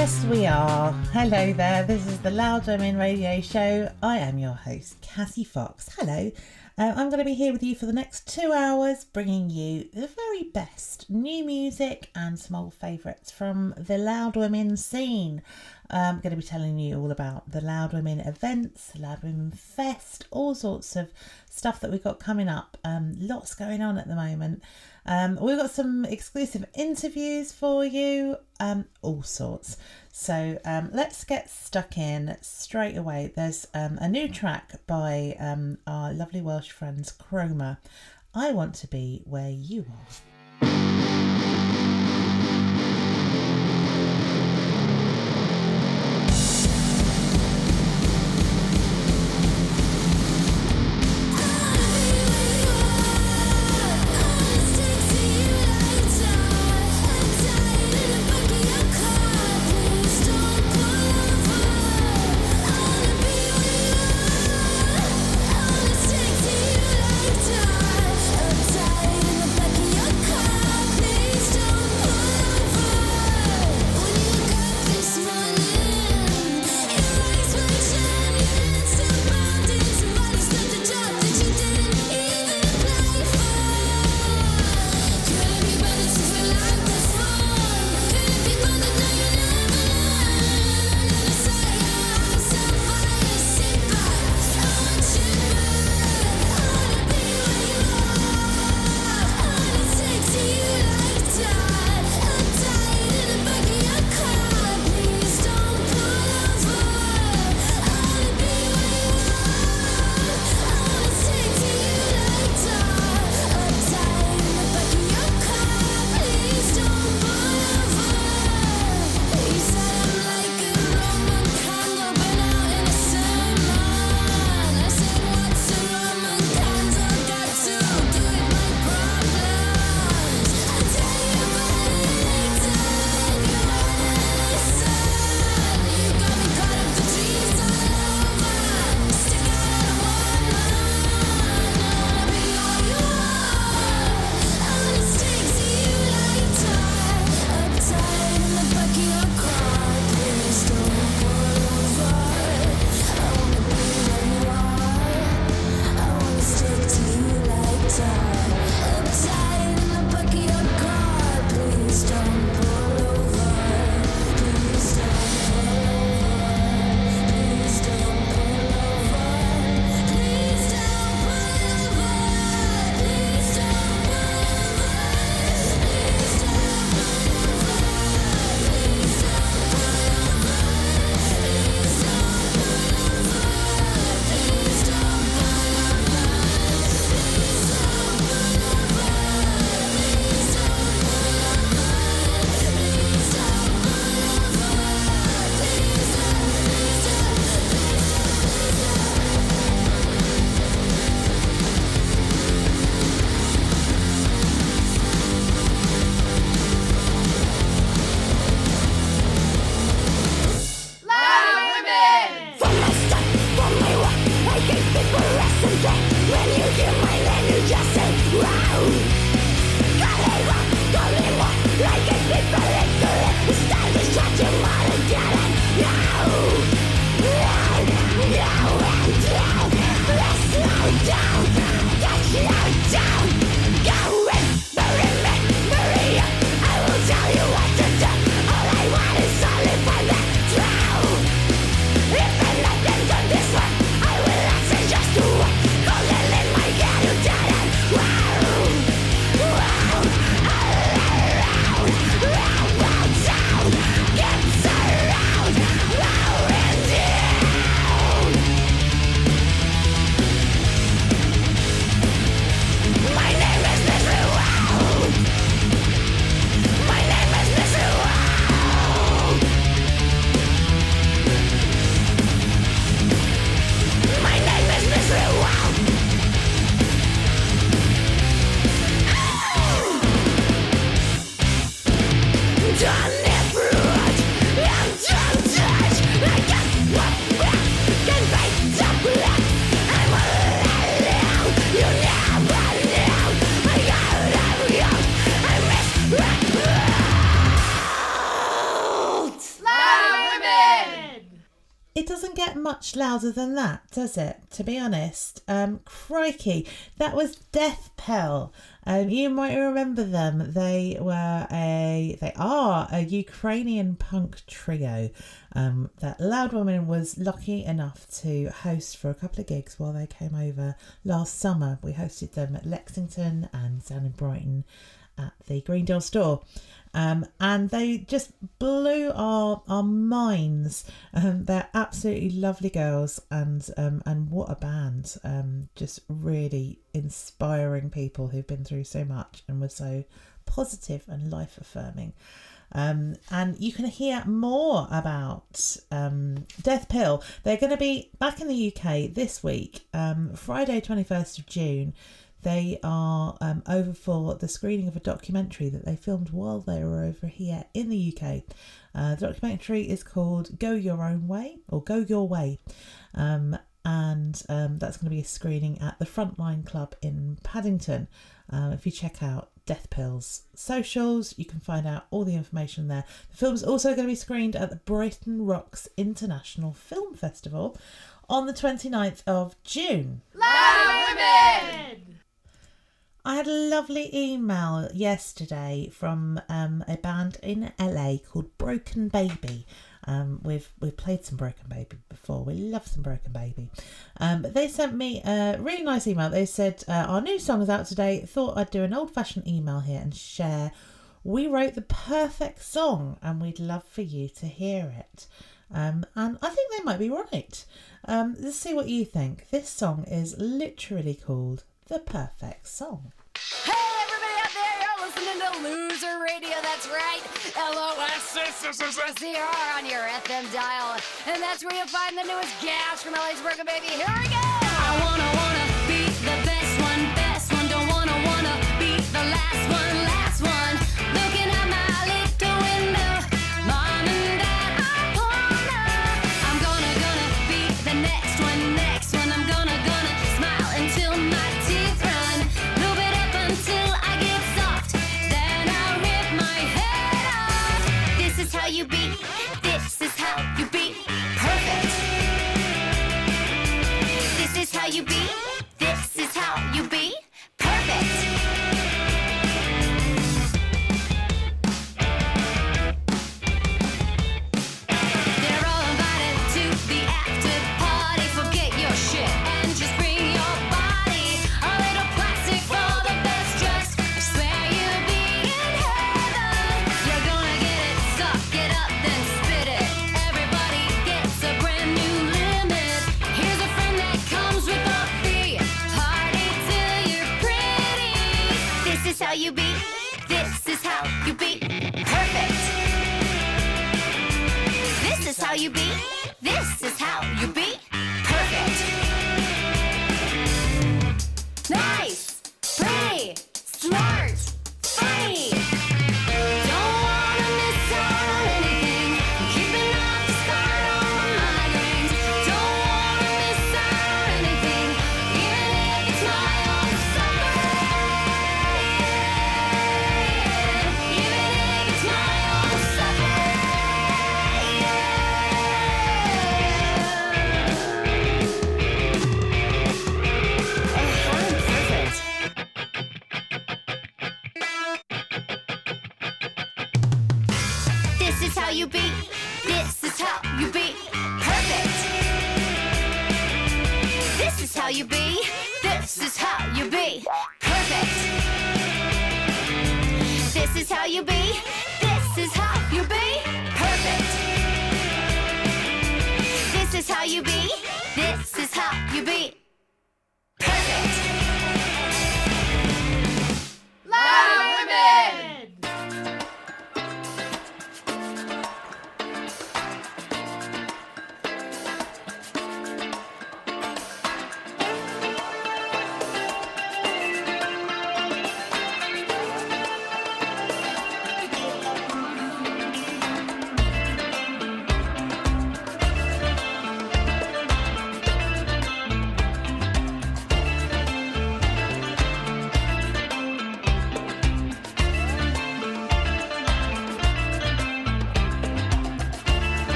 Yes, we are. Hello there. This is the Loud Women Radio Show. I am your host, Cassie Fox. Hello. I'm going to be here with you for the next 2 hours, bringing you the very best new music and some old favourites from the Loud Women scene. I'm going to be telling you all about the Loud Women events, the Loud Women Fest, all sorts of stuff that we've got coming up. Lots going on at the moment. We've got some exclusive interviews for you, all sorts. So let's get stuck in straight away. There's a new track by our lovely Welsh friends Chroma. I Want to Be Where You Are. Your car. get much louder than that, does it? To be honest, crikey, that was Death Pill. You might remember them. They are a Ukrainian punk trio that Loud Woman was lucky enough to host for a couple of gigs while they came over last summer. We hosted them at Lexington and down in Brighton at the Greendale store. And they just blew our minds. They're absolutely lovely girls, and what a band! Just really inspiring people who've been through so much and were so positive and life affirming. And you can hear more about Death Pill. They're going to be back in the UK this week, Friday 21st of June. They are over for the screening of a documentary that they filmed while they were over here in the UK. The documentary is called Go Your Own Way, or Go Your Way. And that's going to be a screening at the Frontline Club in Paddington. If you check out Death Pill's socials, you can find out all the information there. The film's also going to be screened at the Brighton Rocks International Film Festival on the 29th of June. Loud Women! I had a lovely email yesterday from a band in LA called Broken Baby. We've played some Broken Baby before. We love some Broken Baby. But they sent me a really nice email. They said, our new song is out today. Thought I'd do an old-fashioned email here and share. We wrote the perfect song and we'd love for you to hear it. And I think they might be right. Let's see what you think. This song is literally called The Perfect Song. Hey, everybody out there, you're listening to Loser Radio, that's right. LOSCR on your FM dial. And that's where you'll find the newest gas from LA's Broken Baby. Here we go! I wanna be the best one. Don't wanna be the last one. Looking at my little window, Mom and Dad, I'm gonna be the next one. I'm gonna smile until my teeth run. Move it up until I get soft. Then I'll rip my head off. This is how you be. This is how you be. Perfect. This is how you be. This is how you be. Perfect. They're all invited to the after party. Forget your shit and just bring your body. A little plastic for the best dressed. I swear you'll be in heaven. You're gonna get it, suck it up, then spit it. Everybody gets a brand new limit. Here's a friend that comes with a fee. Party till you're pretty. This is how you be. This is how you be. Perfect. This is how you be. This is how you be. Perfect. Nice. Pretty. Smart. Funny. Don't wanna miss out on anything. Keeping up the start on my migraines. Don't wanna miss out on anything. Even if it's my own suffering. Even if it's my own suffering. I'm perfect. This is how you be. This is how you be. Perfect. This is how you be. This is how you be. Perfect. This is how you be. This is how you be. Perfect. This is how you be. This is how you be. Perfect. Loud Women!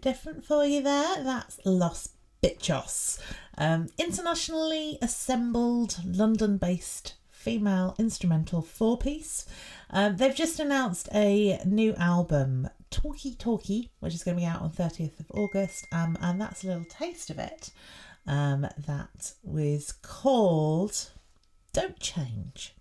different for you there. That's Los Bitchos, internationally assembled London-based female instrumental four-piece. They've just announced a new album, Talkie, which is going to be out on 30th of August, and that's a little taste of it. That was called Don't Change.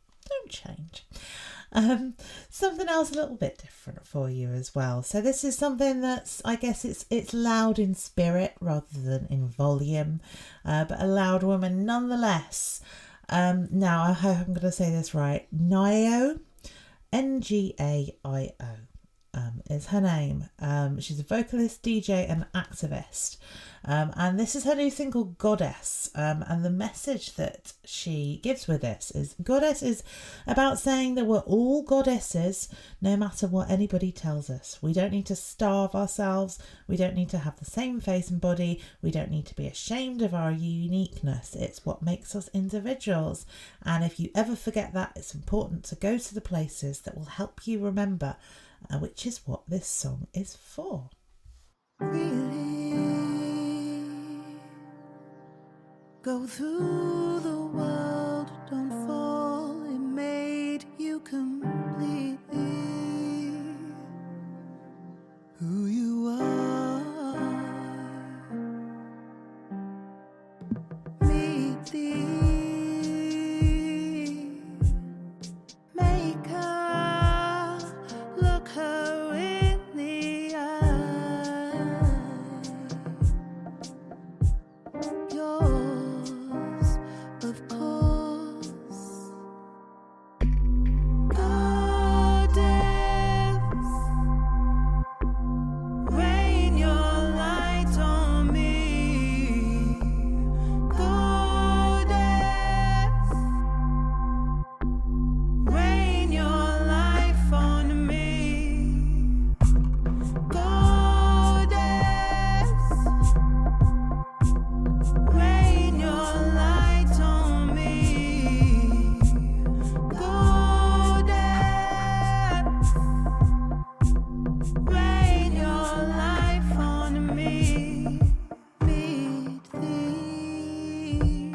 Something else a little bit different for you as well. So this is something that's, I guess it's loud in spirit rather than in volume, but a loud woman nonetheless. Now I hope I'm going to say this right. NGAIO, NGAIO is her name. She's a vocalist, DJ and activist. And this is her new single, Goddess. And the message that she gives with this is, Goddess is about saying that we're all goddesses, no matter what anybody tells us. We don't need to starve ourselves. We don't need to have the same face and body. We don't need to be ashamed of our uniqueness. It's what makes us individuals. And if you ever forget that, it's important to go to the places that will help you remember, which is what this song is for. Really go through the world, don't fall, it made you completely who you are. Meet thee, make her, look her in the eye. Yours, of course. Goddess, rain your light on me. Goddess, rain your life on me. Goddess, rain your light on me. Goddess, rain your life on me. Meet thee,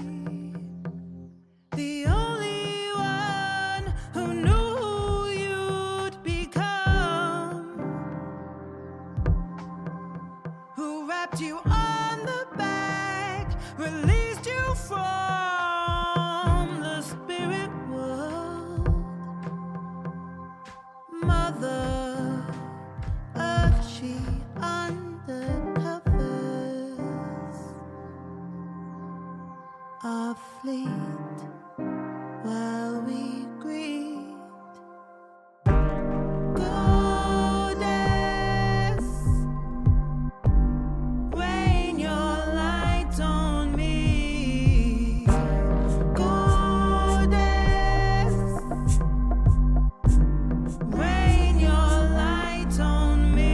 the only one who knew who you'd become, who wrapped you on the back, released you from the spirit world. Mother Earth, she undercovers our fleet while we greet. Goddess, rain your light on me. Goddess, rain your light on me.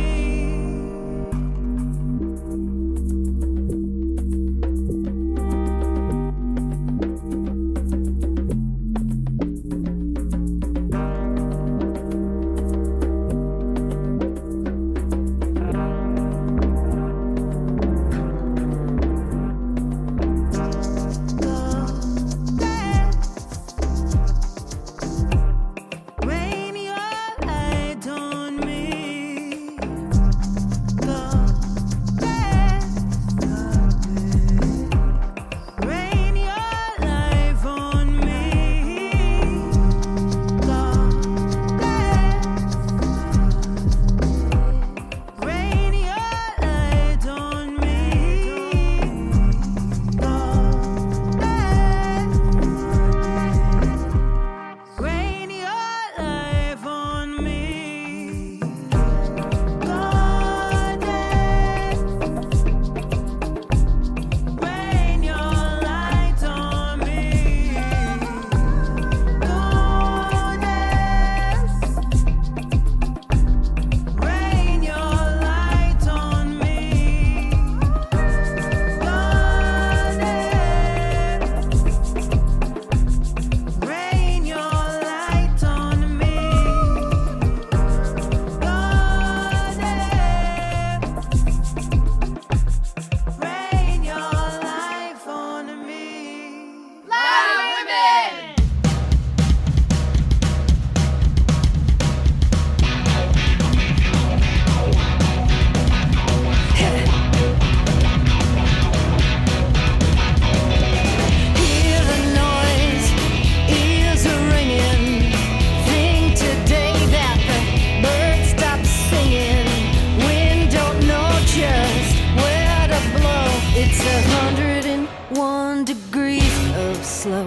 It's 101 degrees of slow.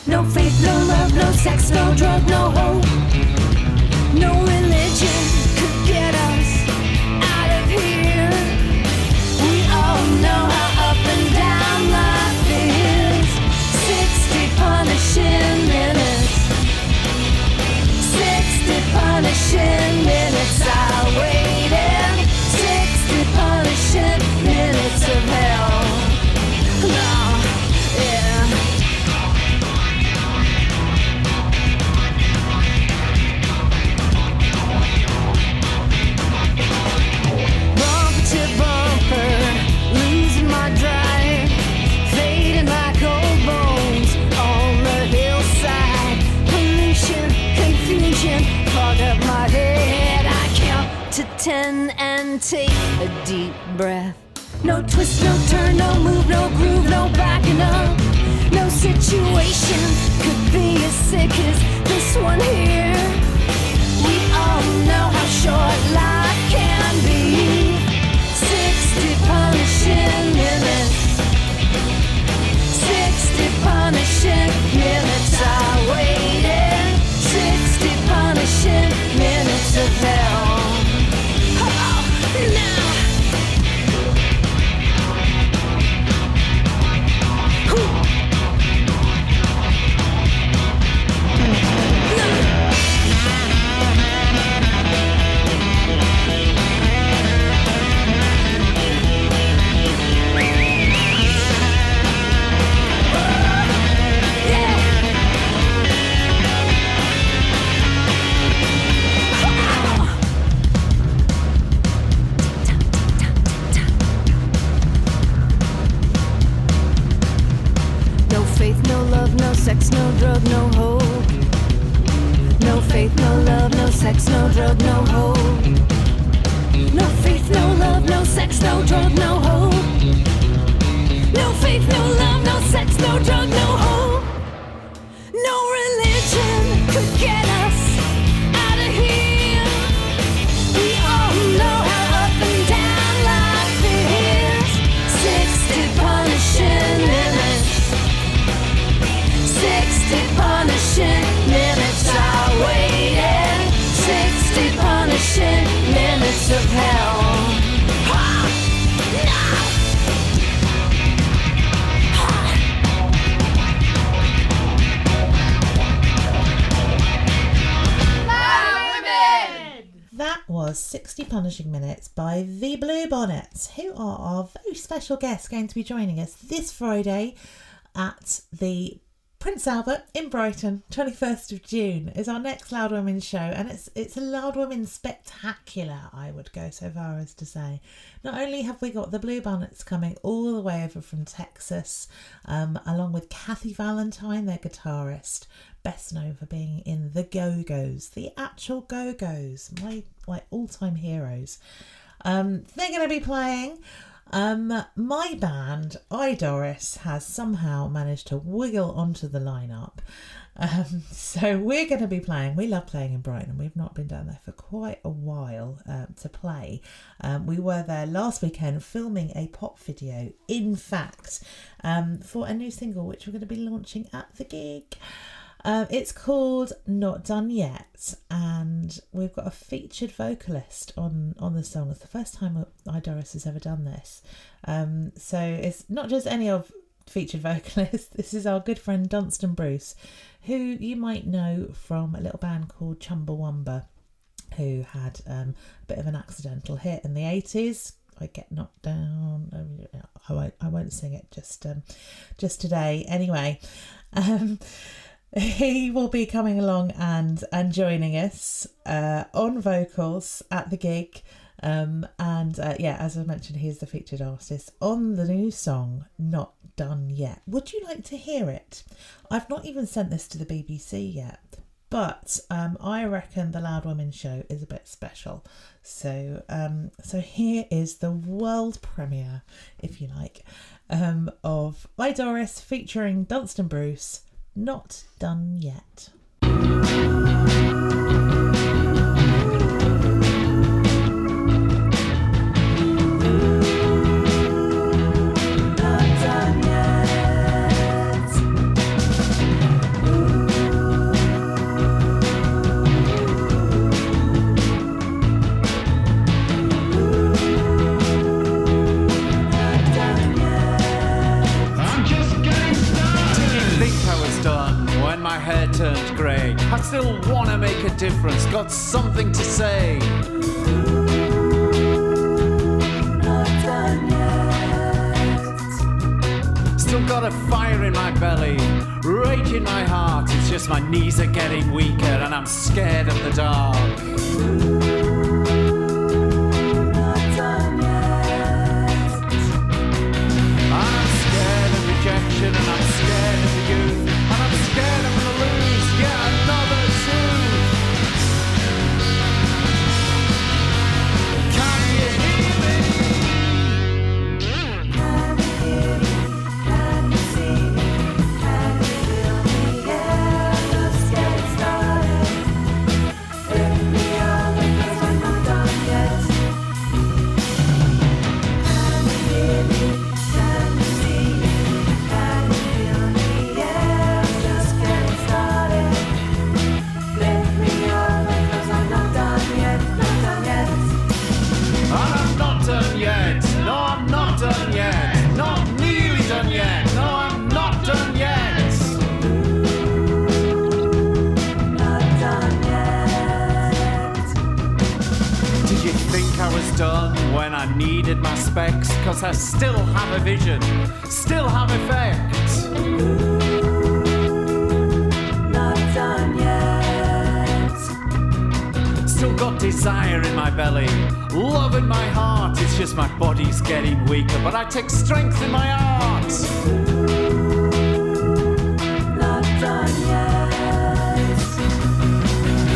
No faith, no love, no sex, no drug, no hope. No religion could get us out of here. We all know how up and down life is. 60 punishing minutes. 60 punishing minutes I waited. 60 punishing minutes of hell. No, yeah. Bumper to bumper, losing my drive, fading like old bones on the hillside. Pollution, confusion, fog up my head. I count to 10 and take a deep breath. No twist, no turn, no move, no groove, no backing up. No situation could be as sick as this one here. We all know how short life can be. 60 punishing minutes. 60 punishing minutes I waited. 60 punishing minutes of hell. Oh, now. No faith, no love, no sex, no drug, no hope. No faith, no love, no sex, no drug, no hope. No faith, no love, no sex, no drug, no hope. No faith, no love, no sex, no drug, no hope. No religion could get us out of here. We all know how up and down life is. 60 punishing minutes. 60 punishing minutes I waited. 60 punishing minutes of hell. Ha! No! That was 60 Punishing Minutes by the Bluebonnets, who are our very special guests going to be joining us this Friday at the Prince Albert in Brighton. 21st of June is our next Loud Women show, and it's a Loud Women spectacular, I would go so far as to say. Not only have we got the Bluebonnets coming all the way over from Texas, along with Kathy Valentine, their guitarist, best known for being in the Go-Go's, the actual Go-Go's, my all-time heroes. They're going to be playing. My band, Doris, has somehow managed to wiggle onto the lineup. So we're going to be playing. We love playing in Brighton. We've not been down there for quite a while to play. We were there last weekend filming a pop video, in fact, for a new single which we're going to be launching at the gig. It's called Not Done Yet, and we've got a featured vocalist on the song. It's the first time Doris has ever done this. So it's not just any of featured vocalist. This is our good friend Dunstan Bruce, who you might know from a little band called Chumbawamba, who had a bit of an accidental hit in the 80s. I Get Knocked Down. I won't sing it just today. Anyway, he will be coming along and joining us on vocals at the gig. As I mentioned, he's the featured artist on the new song Not Done Yet. Would you like to hear it? I've not even sent this to the BBC yet, but I reckon the Loud Women show is a bit special. So here is the world premiere, if you like, of Doris featuring Dunstan Bruce, Not Done Yet. still wanna make a difference, got something to say. Not done yet. Still got a fire in my belly, rage in my heart. It's just my knees are getting weaker and I'm scared of the dark. Not done yet. I'm scared of rejection and I'm scared of the youth. And I'm scared I'm gonna lose yet another tooth. Can you hear me? Can you hear me? Can you see me? Can you feel me? Yeah, just getting started. Lift me up because I'm not done yet. Can you hear me? Can you see me? Can you feel me? Yeah, just getting started. Lift me up because I'm not done yet. Not done yet. And I'm not done yet. No, I'm not done yet. Not nearly done yet. No, I'm not done yet. Not done yet. Did you think I was done when I needed my specs? Cause I still have a vision, still have effect. Not done yet. Still got desire in my belly, love in my heart. It's just my body's getting weaker, but I take strength in my art. Not done yet.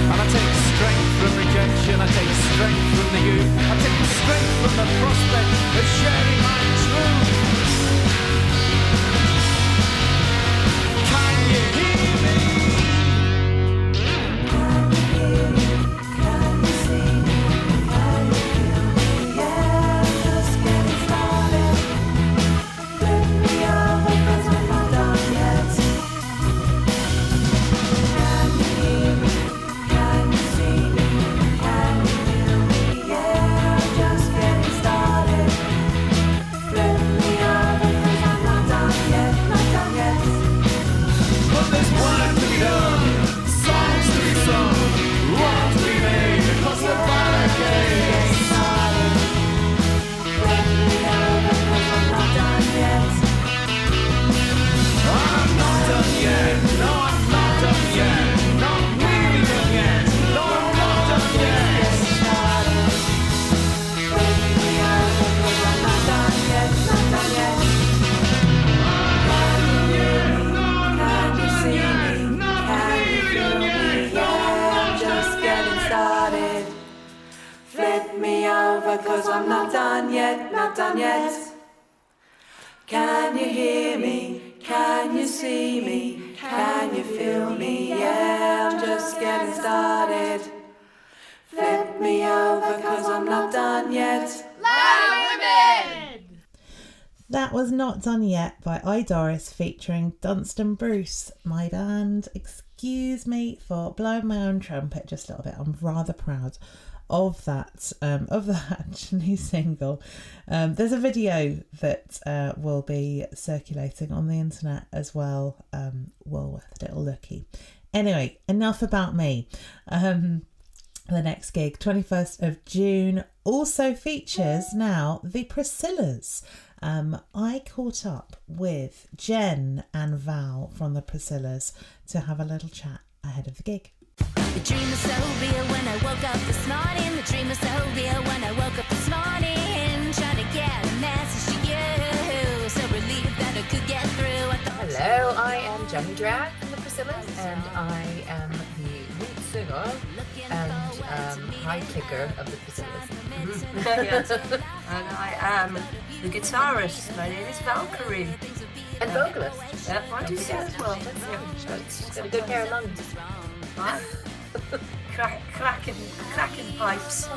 And I take strength from rejection, I take strength from the youth, I take strength from the prospect of sharing my truth. Can you hear me? Can you hear me? Can you see me? Can you feel me? Yeah, just getting started. Lift me up because I'm not done yet. Can you hear me? Can you see me? Can you feel me? Yeah, just getting started. Lift me up because I'm not done yet. Not done yet. But there's work to be done, songs to be sung, love to be made across the barricades. Lift me up because I'm not done yet. I'm not done yet, no I'm not done yet, not really done yet, no I'm not done yet. Lift me up because I'm not done yet. Not done yet. Can you hear me? Can you see me? Can you feel me? Yeah, I'm just getting started. Flip me over cause I'm not done yet. Not done yet. Can you hear me? Can you see me? Can you feel me? Yeah, I'm just getting started. Flip me over cause I'm not done yet. That was Not Done Yet by Doris featuring Dunstan Bruce, my band. Excuse me for blowing my own trumpet just a little bit. I'm rather proud of that new single. There's a video that will be circulating on the internet as well. Well worth a little looky. Anyway, enough about me. The next gig, 21st of June, also features now the Priscillas. I caught up with Jen and Val from the Priscillas to have a little chat ahead of the gig. The dream was so real when I woke up this morning. The dream was so real when I woke up this morning. Trying to get a message to you. So relieved that I could get through. I thought, Hello, I am Jenny Drag from the Priscillas, and I am the lead singer and high kicker of the Priscillas. Yes. And I am the guitarist. My name is Valkyrie. And vocalist. Yep, I do sing as well. She's got a good pair of lungs. Right. cracking pipes.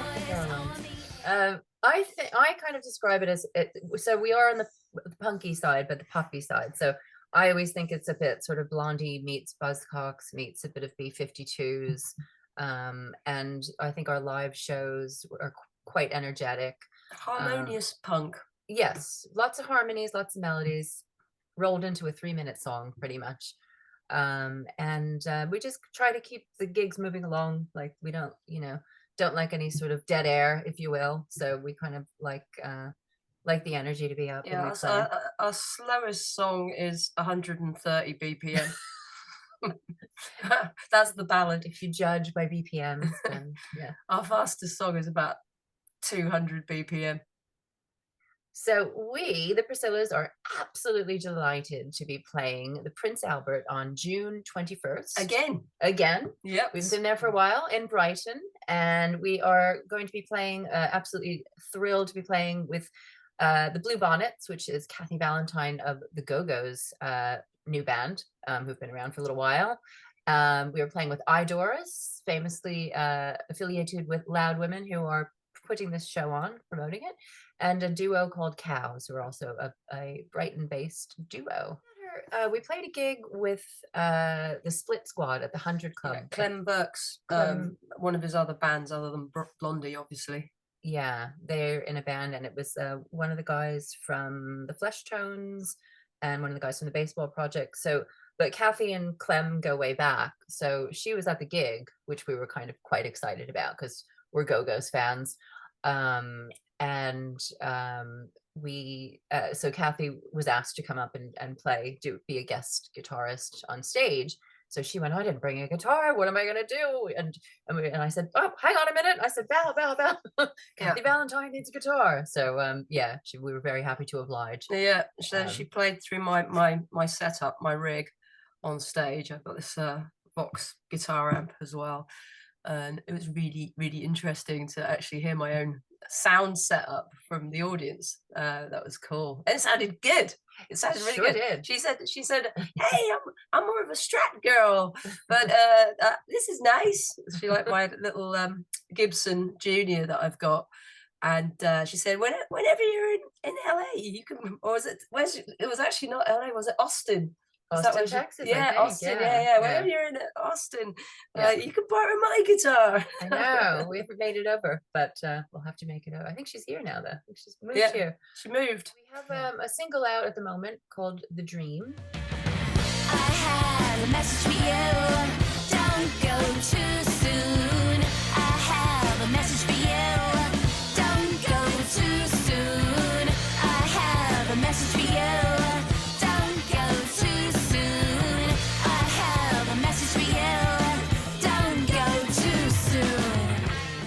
I kind of describe it as so we are on the punky side, but the poppy side. So I always think it's a bit sort of Blondie meets Buzzcocks meets a bit of B-52s. And I think our live shows are quite energetic. Harmonious punk. Yes, lots of harmonies, lots of melodies, rolled into a 3-minute song pretty much. And we just try to keep the gigs moving along. Like we don't, don't like any sort of dead air, if you will. So we kind of like the energy to be up. Yeah, our slowest song is 130 BPM. That's the ballad. If you judge by BPMs, then yeah. Our fastest song is about 200 BPM. So we, the Priscillas, are absolutely delighted to be playing the Prince Albert on June 21st. Again. Yep. We've been there for a while in Brighton, and we are going to be playing, absolutely thrilled to be playing with the Bluebonnets, which is Kathy Valentine of the Go-Go's new band, who've been around for a little while. We are playing with Doris, famously affiliated with Loud Women, who are putting this show on, promoting it, and a duo called COWZ, who are also a Brighton-based duo. We played a gig with the Split Squad at the 100 Club. Yeah, Clem Burke's one of his other bands, other than Blondie, obviously. Yeah, they're in a band, and it was one of the guys from the Flesh Tones and one of the guys from the Baseball Project. So, but Kathy and Clem go way back. So she was at the gig, which we were kind of quite excited about because we're Go-Go's fans. So Kathy was asked to come up and play, be a guest guitarist on stage. So she went, I didn't bring a guitar. What am I going to do? And I said, oh, hang on a minute. I said, Val. Kathy Valentine needs a guitar. So we were very happy to oblige. Yeah, so she played through my setup, my rig on stage. I've got this Vox guitar amp as well. And it was really, really interesting to actually hear my own sound setup from the audience. That was cool. And it sounded good. It sounded really good. Did. She said, hey, I'm more of a Strat girl, but this is nice. She liked my little Gibson Junior that I've got. And she said, whenever you're in LA, you can, or was it, it was actually not LA, was it Austin? Austin, Texas. Yeah, Austin. Yeah. Whenever you're in Austin, you can borrow my guitar. I know. We haven't made it over, but we'll have to make it over. I think she's here now, though. I think she's moved here. She moved. We have a single out at the moment called The Dream. I have a message for you. Don't go too soon. I have a message for you. Don't go too soon. I have a message for you.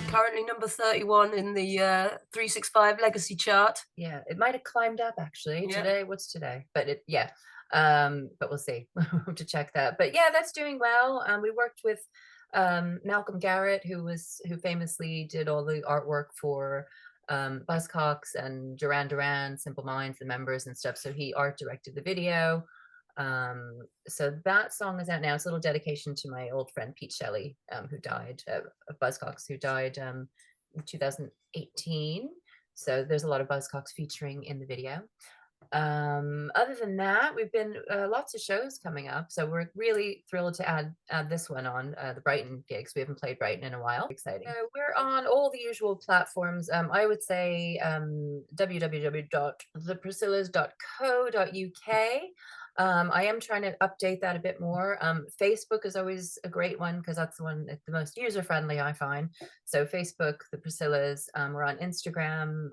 Currently number 31 in the 365 Legacy chart. Yeah, it might have climbed up actually today. What's today? But but we'll see. We'll have to check that. But yeah, that's doing well. We worked with Malcolm Garrett, who famously did all the artwork for Buzzcocks and Duran Duran, Simple Minds, the Members and stuff. So he art directed the video. So that song is out now. It's a little dedication to my old friend Pete Shelley, who died of Buzzcocks, who died in 2018. So there's a lot of Buzzcocks featuring in the video. Other than that, we've been lots of shows coming up. So we're really thrilled to add this one on the Brighton gigs. We haven't played Brighton in a while. Exciting. We're on all the usual platforms. I would say www.thepriscillas.co.uk. I am trying to update that a bit more. Facebook is always a great one because that's the one that's the most user friendly, I find. So Facebook, the Priscillas. We're on Instagram.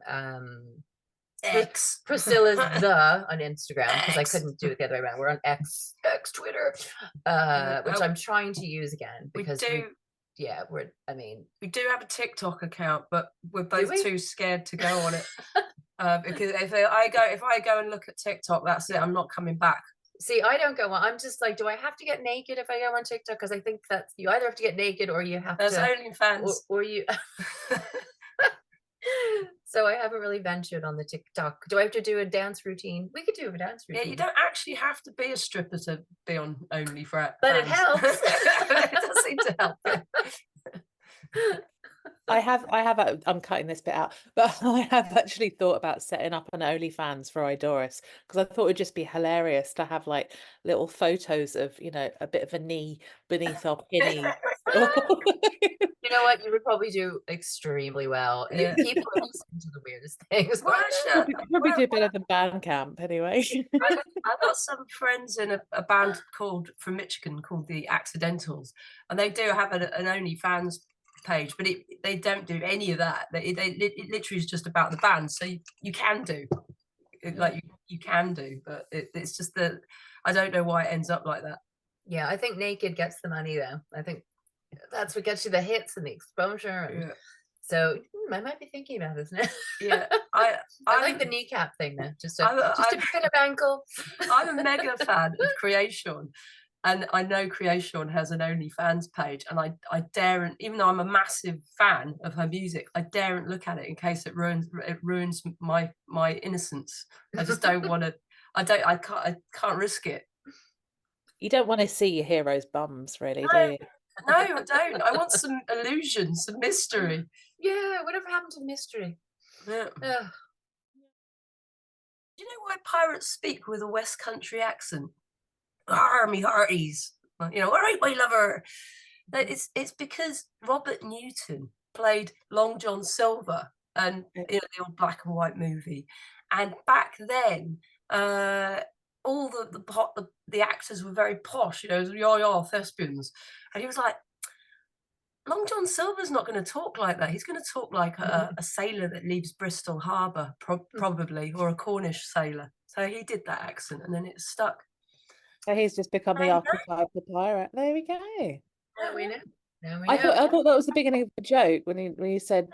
X. Priscillas on Instagram because I couldn't do it the other way around. We're on X Twitter, which I'm trying to use again because we do have a TikTok account, but we're both too scared to go on it. Because if I go and look at TikTok, that's it. I'm not coming back. See, I don't go on. I'm just like, do I have to get naked if I go on TikTok? Because I think that you either have to get naked or you have There's OnlyFans. Or you. So I haven't really ventured on the TikTok. Do I have to do a dance routine? We could do a dance routine. Yeah, you don't actually have to be a stripper to be on OnlyFans. But it helps. It does seem to help. I'm cutting this bit out, but I have actually thought about setting up an OnlyFans for Doris because I thought it would just be hilarious to have like little photos of, a bit of a knee beneath our pinny You know what? You would probably do extremely well. Yeah. People are listening to the weirdest things. Well, actually, Probably do better than Bandcamp anyway. I've got some friends in a band from Michigan called the Accidentals, and they do have an OnlyFans page, but they don't do any of that. It literally is just about the band, so you can do, like you can do, but it's just that I don't know why it ends up like that. Yeah, I think Naked gets the money though. I think that's what gets you the hits and the exposure. And so I might be thinking about this now. Yeah, I like the kneecap thing though. Just a bit of ankle. I'm a mega fan of Creation, and I know Creation has an OnlyFans page, and I daren't, even though I'm a massive fan of her music, I daren't look at it in case it ruins my innocence. I just don't want to. I can't risk it. You don't want to see your heroes' bums, really, do you? No, I don't. I want some illusion, some mystery. Yeah, whatever happened to mystery? Yeah. Do you know why pirates speak with a West Country accent? Arr, me hearties. All right, my lover. It's because Robert Newton played Long John Silver and the old black and white movie. And back then, all the actors were very posh, thespians. And he was like, Long John Silver's not going to talk like that. He's going to talk like a sailor that leaves Bristol Harbour, probably, or a Cornish sailor. So he did that accent, and then it stuck. So he's just become the archetypal pirate. There we go. Now we know. I thought that was the beginning of the joke when you said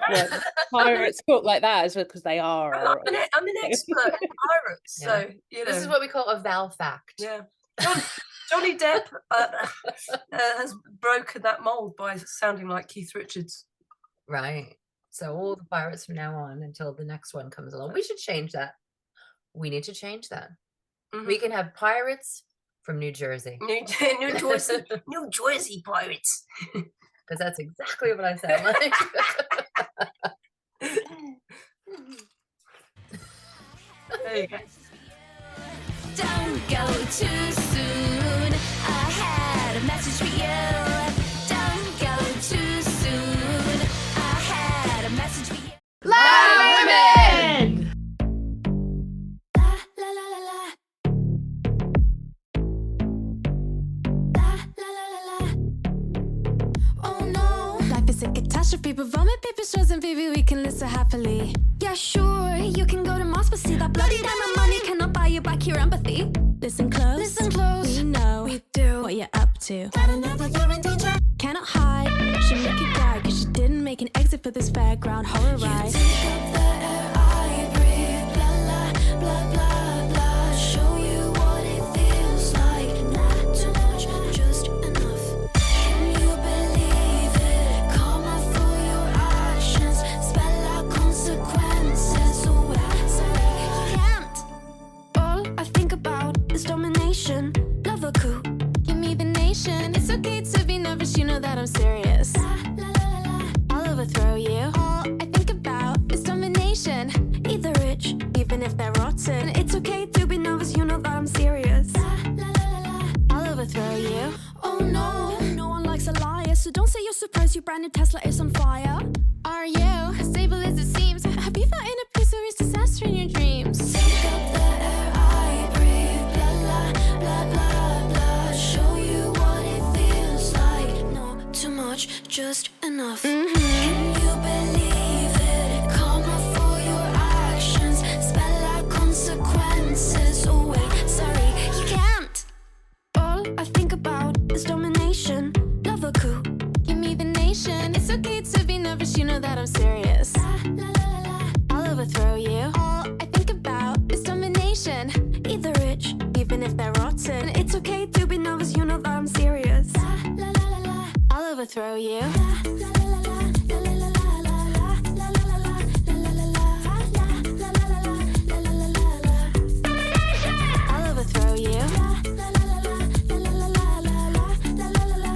pirates talk like that, is because they are. I'm an expert in pirates, so this is what we call a Val fact. Yeah. Johnny Depp has broken that mold by sounding like Keith Richards. Right. So all the pirates from now on until the next one comes along. We should change that. We need to change that. Mm-hmm. We can have pirates from New Jersey. New Jersey pirates. Because that's exactly what I sound like. There you go. Don't go too soon. I had a message for you. Don't go too soon. I had a message for you. Loud Women! La la la la la. La la la la la. Oh no. Life is a catastrophe, but vomit Bitchos and baby, we can listen happily. Yeah, sure, you can go to Mars, but see that bloody diamond money cannot buy you back your empathy. Listen close, we know, we do what you're up to. Gotta know that you're in danger. Cannot hide, should make you die, cause you didn't make an exit for this fairground horror ride. You take up the air I breathe, blah, blah, blah, blah, blah. Show you what it feels like, not too much, just enough. Can you believe it? Karma for your actions, spell out consequences. Oh, sorry, can't. All I think about is domination. Love a coup, give me the nation. It's okay to be nervous, you know that I'm serious. La, la, la, la, la. I'll overthrow you. All I think about is domination. Eat the rich, even if they're rotten. It's okay to be nervous, you know that I'm serious. La, la, la, la, la. I'll overthrow you. Oh no, no one likes a liar, so don't say you're surprised your brand new Tesla is on fire. Are you stable as it seems? Have you found a place where it's disaster in your dreams? Take up the air I breathe, blah, blah, blah, blah, blah. Show you what it feels like. No, too much, just enough. Mm-hmm. Can you believe it? Karma for your actions, spell out consequences. Oh wait, sorry, you can't. All I think about is domination. Love a coup, give me the nation. It's okay to be nervous, you know that I'm serious. La, la, la, la, la. I'll overthrow you. All I think about is domination. Eat the rich, even if they're rotten. It's okay to be nervous, you know that I'm serious. La, la, la, la, la. I'll overthrow you. La, la, la, la, la, la, la, la, la, la, la, la, la, la, la, la, la, la, la. I'll overthrow you. La, la, la, la, la, la, la, la, la, la, la, la, la, la, la,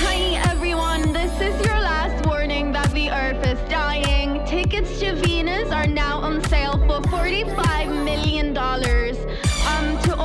Hi everyone, this is your last warning that the Earth is dying. Tickets to Venus are now on sale for $45 million. To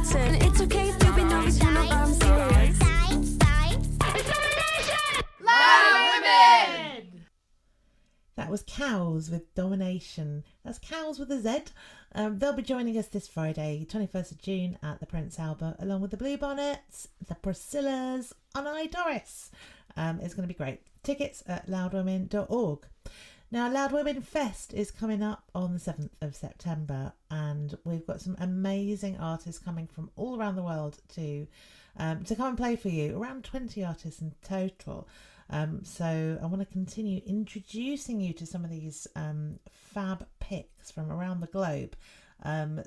pretend. It's okay if you be nervous, you know I'm serious. That was COWZ with Domination. That's COWZ with a Z. They'll be joining us this Friday, 21st of June at the Prince Albert, along with the Bluebonnets, the Priscillas, and I, Doris. It's going to be great. Tickets at loudwomen.org. Now, Loud Women Fest is coming up on the 7th of September, and we've got some amazing artists coming from all around the world to come and play for you. Around 20 artists in total. So I want to continue introducing you to some of these fab picks from around the globe.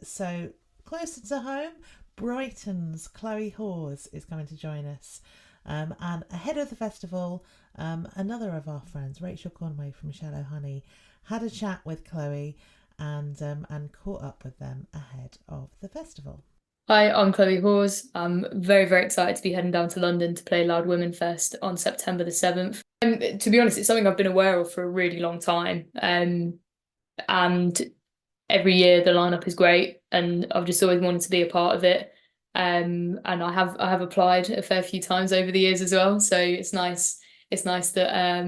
So closer to home, Brighton's Chloe Hawes is coming to join us. And ahead of the festival, another of our friends, Rachel Conway from Shallow Honey, had a chat with Chloe and caught up with them ahead of the festival. Hi, I'm Chloe Hawes. I'm very, very excited to be heading down to London to play Loud Women Fest on September the 7th. And to be honest, it's something I've been aware of for a really long time. And every year the lineup is great, and I've just always wanted to be a part of it. And I have applied a fair few times over the years as well. So it's nice. It's nice that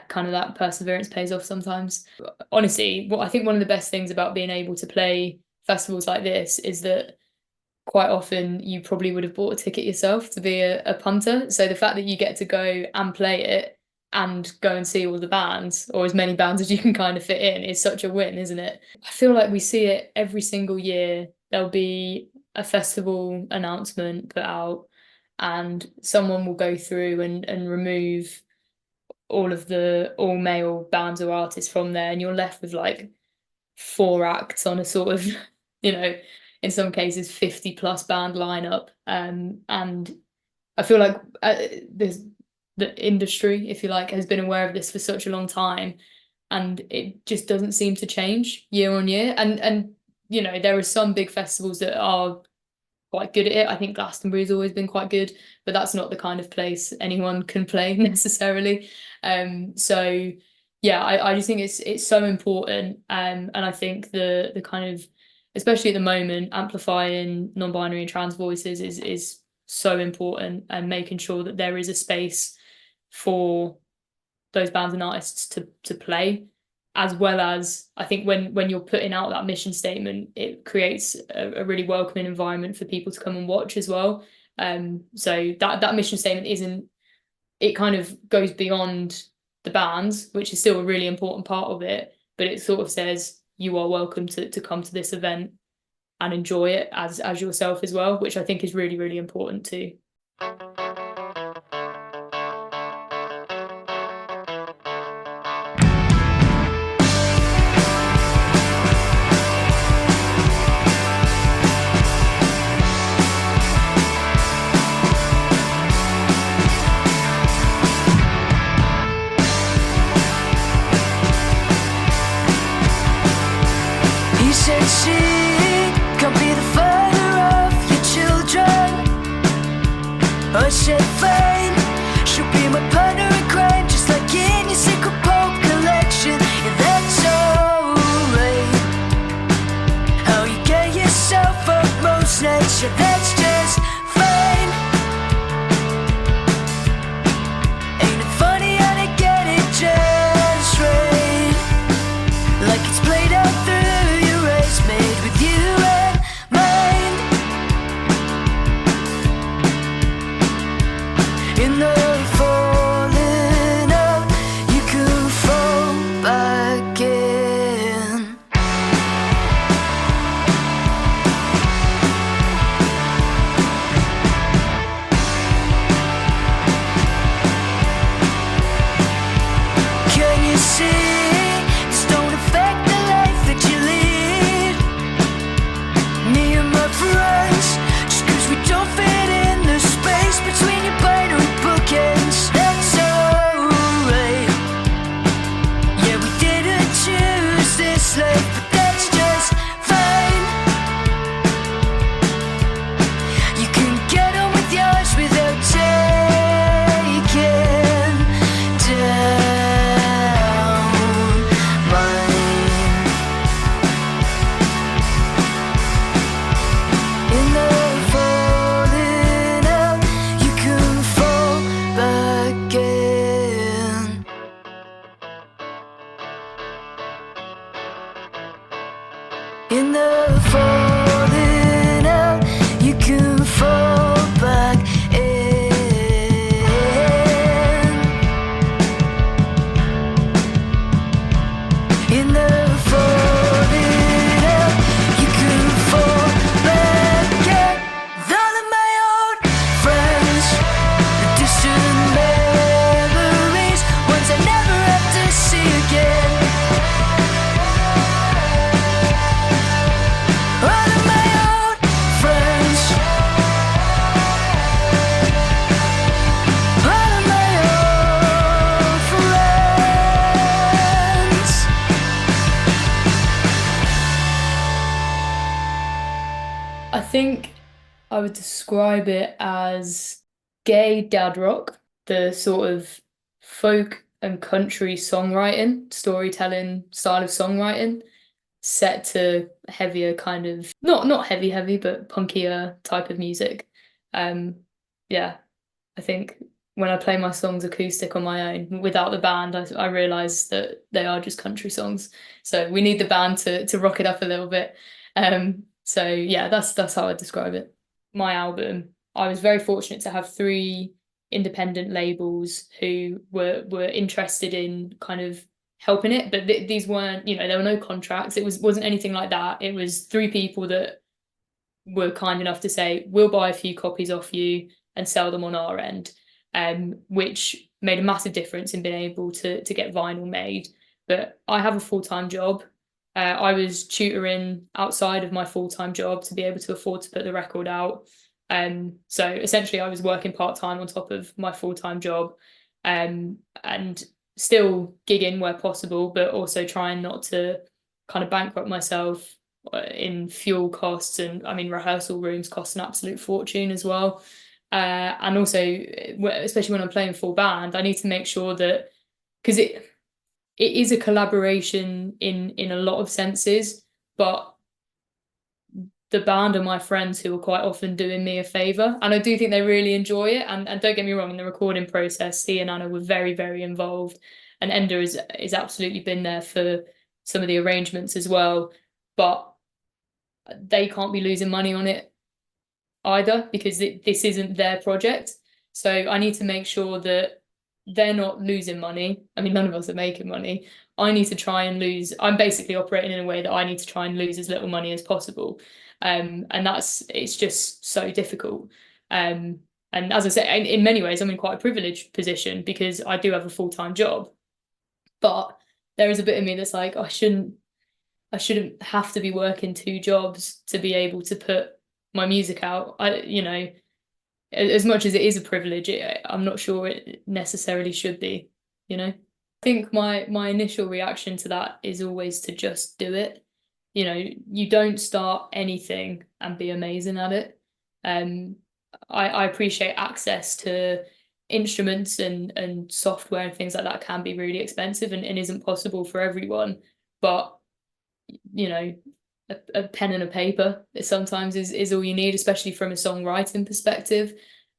kind of that perseverance pays off sometimes. Honestly, I think one of the best things about being able to play festivals like this is that quite often you probably would have bought a ticket yourself to be a punter. So the fact that you get to go and play it and go and see all the bands, or as many bands as you can kind of fit in, is such a win, isn't it? I feel like we see it every single year. There'll be a festival announcement put out and someone will go through and remove all male bands or artists from there, and you're left with like 4 acts on a sort of, in some cases 50 plus band lineup. And I feel like the industry, if you like, has been aware of this for such a long time, and it just doesn't seem to change year on year. And there are some big festivals that are quite good at it. I think Glastonbury's always been quite good, but that's not the kind of place anyone can play necessarily. So yeah, I just think it's so important. And I think the kind of, especially at the moment, amplifying non-binary and trans voices is so important, and making sure that there is a space for those bands and artists to play, as well as I think when you're putting out that mission statement, it creates a really welcoming environment for people to come and watch as well. So that mission statement it kind of goes beyond the bands, which is still a really important part of it, but it sort of says you are welcome to come to this event and enjoy it as yourself as well, which I think is really, really important too. Shed flame, she'll be my partner in crime, just like in your secret Pope collection. Yeah, that's alright. How you get yourself up most nights, yeah, that's just fine. Ain't it funny how they get it just right, like it's played out through your eyes, made with you and mine. In the falling out, you can fall back in. I would describe it as gay dad rock, the sort of folk and country songwriting, storytelling style of songwriting, set to heavier kind of not heavy, but punkier type of music. Yeah, I think when I play my songs acoustic on my own without the band, I realise that they are just country songs. So we need the band to rock it up a little bit. So yeah, that's how I describe it. My album, I was very fortunate to have 3 independent labels who were interested in kind of helping it, but these weren't, there were no contracts. It wasn't anything like that. It was 3 people that were kind enough to say, we'll buy a few copies off you and sell them on our end, which made a massive difference in being able to get vinyl made. But I have a full-time job. I was tutoring outside of my full-time job to be able to afford to put the record out. So essentially I was working part-time on top of my full-time job, and still gigging where possible, but also trying not to kind of bankrupt myself in fuel costs. And I mean, rehearsal rooms cost an absolute fortune as well. And also, especially when I'm playing full band, I need to make sure that, because it is a collaboration in a lot of senses, but the band are my friends who are quite often doing me a favour, and I do think they really enjoy it. And don't get me wrong, in the recording process, he and Anna were very, very involved, and Enda is absolutely been there for some of the arrangements as well. But they can't be losing money on it either, because this isn't their project. So I need to make sure that they're not losing money. I mean, none of us are making money. I need to try and lose. I'm basically operating in a way that I need to try and lose as little money as possible. And it's just so difficult. And as I say, in many ways, I'm in quite a privileged position because I do have a full-time job. But there is a bit of me that's like, I shouldn't have to be working 2 jobs to be able to put my music out. As much as it is a privilege, I'm not sure it necessarily should be, I think my initial reaction to that is always to just do it. You don't start anything and be amazing at it. I appreciate access to instruments and software and things like that can be really expensive and isn't possible for everyone. But a pen and a paper sometimes is all you need, especially from a songwriting perspective.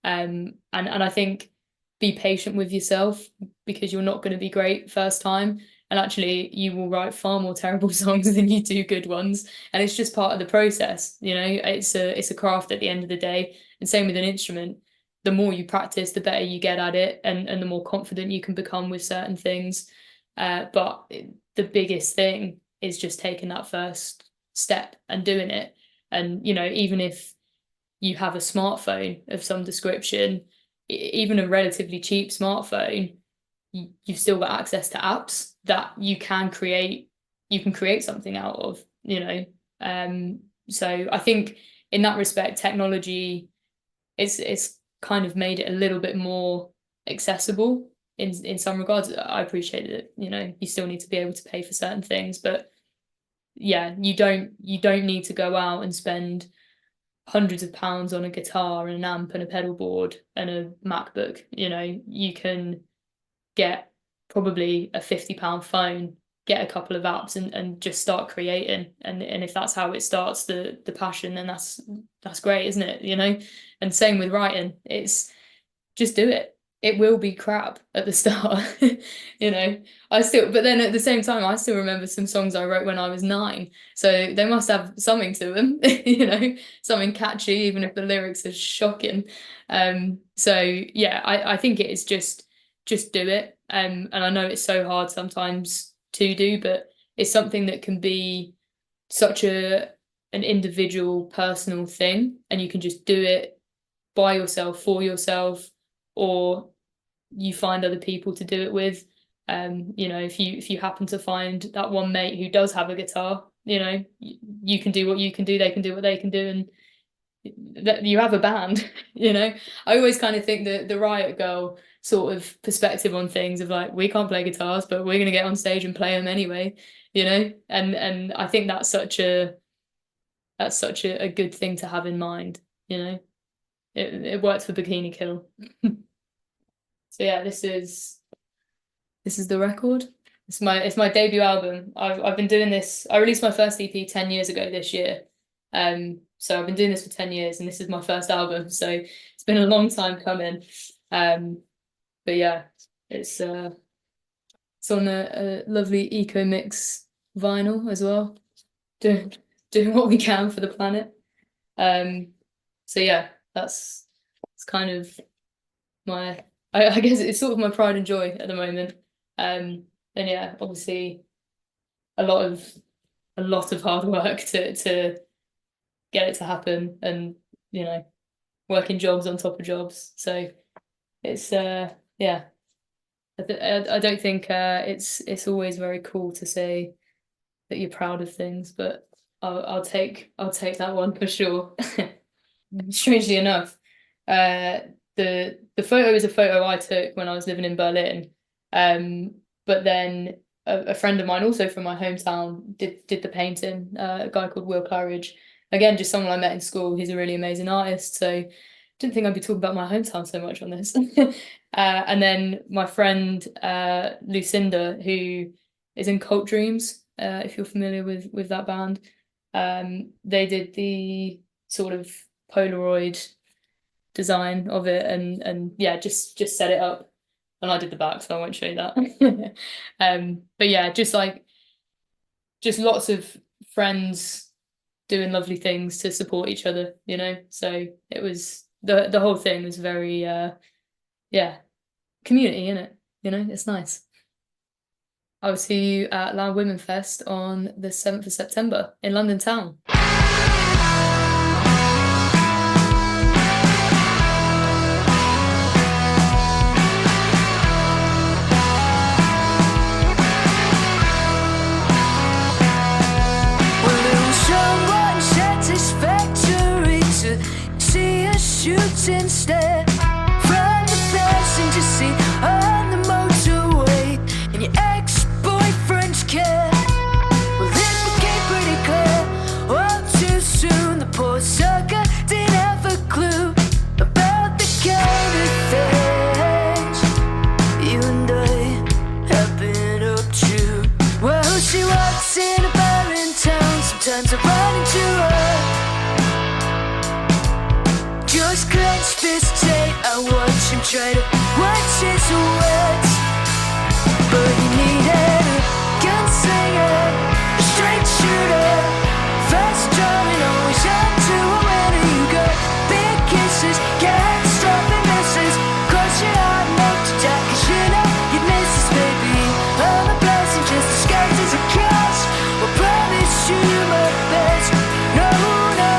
And I think be patient with yourself, because you're not going to be great first time, and actually you will write far more terrible songs than you do good ones, and it's just part of the process. It's a craft at the end of the day. And same with an instrument, the more you practice, the better you get at it, and the more confident you can become with certain things. But the biggest thing is just taking that first step and doing it. And even if you have a smartphone of some description, even a relatively cheap smartphone, you've still got access to apps that you can create something out of. So I think in that respect, technology it's kind of made it a little bit more accessible in some regards. I appreciate that you still need to be able to pay for certain things, but yeah, you don't need to go out and spend hundreds of pounds on a guitar and an amp and a pedal board and a MacBook. You can get probably a £50 phone, get a couple of apps and just start creating. And if that's how it starts the passion, then that's great, isn't it? And same with writing, it's just do it. It will be crap at the start. But then at the same time, I still remember some songs I wrote when I was 9. So they must have something to them, something catchy, even if the lyrics are shocking. So yeah, I think it is just do it. And I know it's so hard sometimes to do, but it's something that can be such an individual, personal thing, and you can just do it by yourself, for yourself, or you find other people to do it with. If you happen to find that one mate who does have a guitar, you can do what you can do, they can do what they can do, and that you have a band. I always kind of think that the Riot Girl sort of perspective on things of like, we can't play guitars, but we're going to get on stage and play them anyway, and I think that's such a good thing to have in mind. you know, it worked for Bikini Kill. So yeah, this is the record. It's my debut album. I've been doing this. I released my first EP 10 years ago this year. So I've been doing this for 10 years, and this is my first album. So it's been a long time coming. But yeah, it's on a lovely eco mix vinyl as well. Doing what we can for the planet. So yeah, that's kind of my. I guess it's sort of my pride and joy at the moment. And yeah, obviously a lot of hard work to get it to happen, and you know, working jobs on top of jobs. So it's yeah. I don't think it's always very cool to say that you're proud of things, but I'll take that one for sure. Strangely enough, the photo is a photo I took when I was living in Berlin, but then a friend of mine, also from my hometown, did the painting. A guy called Will Claridge, again, just someone I met in school. He's a really amazing artist, so didn't think I'd be talking about my hometown so much on this. And then my friend Lucinda, who is in Cult Dreams, if you're familiar with that band, they did the sort of Polaroid design of it, and yeah, just set it up, and I did the back, so I won't show you that. But yeah, just lots of friends doing lovely things to support each other, you know. So it was the whole thing was very yeah, community, innit? You know, it's nice. I will see you at Loud Women Fest on the 7th of September in London town. Instead from the passenger seat on the motorway in your ex-boyfriend's car. Well, it became pretty clear all too soon. The poor sucker didn't have a clue about the kind of things you and I have been up to. Well, she walks in a bar in town. Sometimes I run into her. Just clench fist tight, I watch him try to watch his words. But you needed a gunslinger, a straight shooter, fast drawing, always on to a winner. You got big kisses, catastrophic misses, cross your heart, no to die, 'cause you know you miss this, baby. I'm a blessing just disguised as a curse. Will promise you my best. No, no.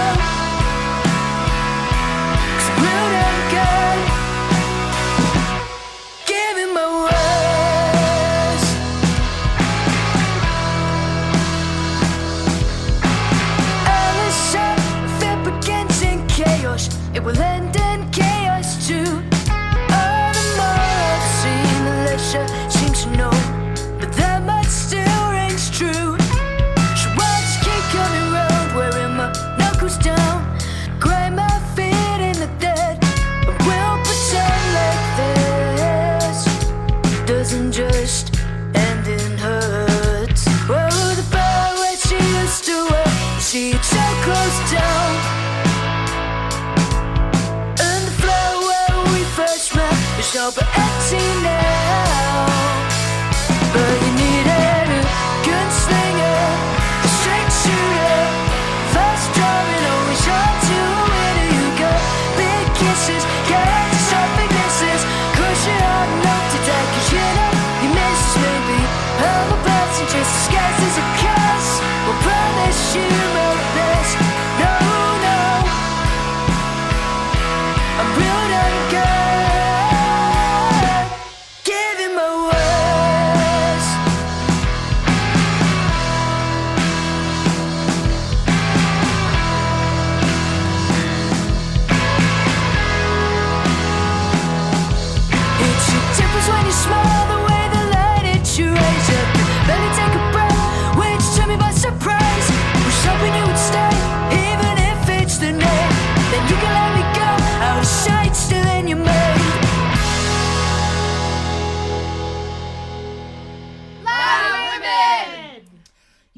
It will end in chaos too. All the more I've seen, the less I seem to know, but that much still rings true. So I just keep coming round, wearing my knuckles down, grind my feet in the dirt, and we'll pretend like this doesn't just end in hurts. Oh, the bar where she used to work, you see it's so close down. It's all but empty now. But you needed a gunslinger, a straight shooter, fast drawing, always on to a winner. You got big kisses, catastrophic misses, cross your heart and hope to die, 'cause you know you miss this, baby. I'm a blessing just disguised as a curse. Will promise you my best. No, no, I'm real damn good.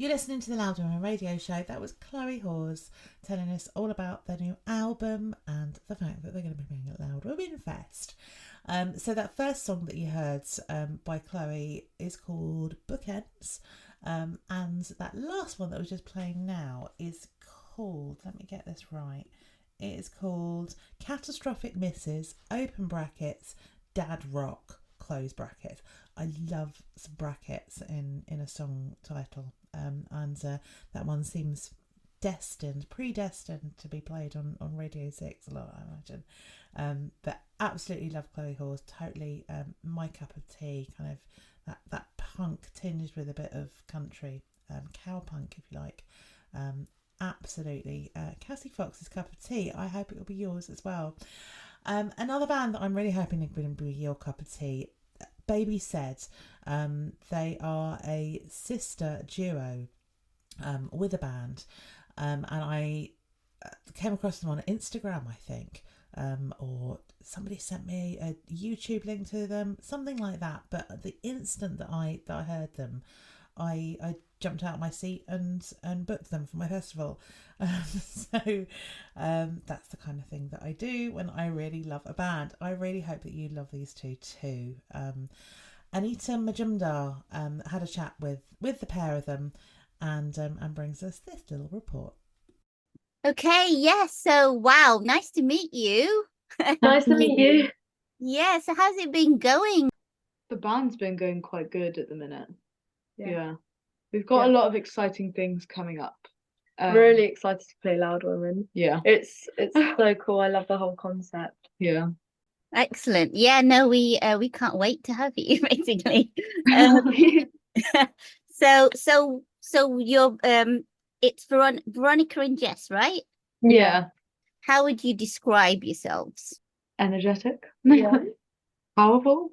You're listening to the Loud Women Radio Show. That was Chloe Hawes telling us all about their new album and the fact that they're going to be playing at Loud Women Fest. So that first song that you heard by Chloe is called Bookends. And that last one that was just playing now is called, let me get this right, it is called Catastrophic Misses, open brackets, Dad Rock, close bracket. I love some brackets in a song title, and that one seems predestined to be played on Radio 6 a lot, I imagine. But absolutely love Chloe Hawes, totally my cup of tea, kind of that punk tinged with a bit of country, cowpunk if you like. Absolutely Cassie Fox's cup of tea. I hope it will be yours as well. Another band that I'm really hoping it will be your cup of tea, Baby Said. They are a sister duo with a band, and I came across them on Instagram, I think, or somebody sent me a YouTube link to them, something like that. But the instant that I heard them, I jumped out of my seat and booked them for my festival. So that's the kind of thing that I do when I really love a band. I really hope that you love these two too. Anita Majumdar had a chat with the pair of them and brings us this little report. Okay, yes. So, wow, nice to meet you. Nice to meet you. Yeah, so how's it been going? The band's been going quite good at the minute. Yeah. We've got a lot of exciting things coming up. Really excited to play Loud Women. Yeah. It's so cool. I love the whole concept. Yeah. Excellent. Yeah, no, we can't wait to have you, basically. So you're it's Veronica and Jess, right? Yeah. How would you describe yourselves? Energetic. Yeah. Powerful.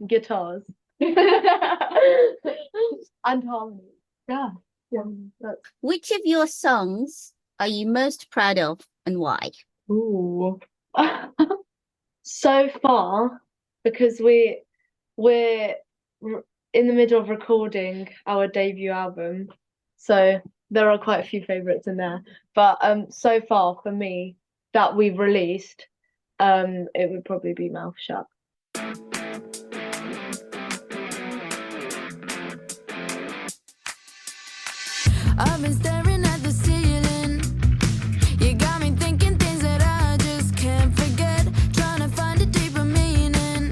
Guitars. And harmony. Yeah. Which of your songs are you most proud of and why? Ooh. So far, because we're in the middle of recording our debut album, so there are quite a few favorites in there. But so far for me that we've released, it would probably be Mouth Shut. I've been staring at the ceiling. You got me thinking things that I just can't forget. Trying to find a deeper meaning.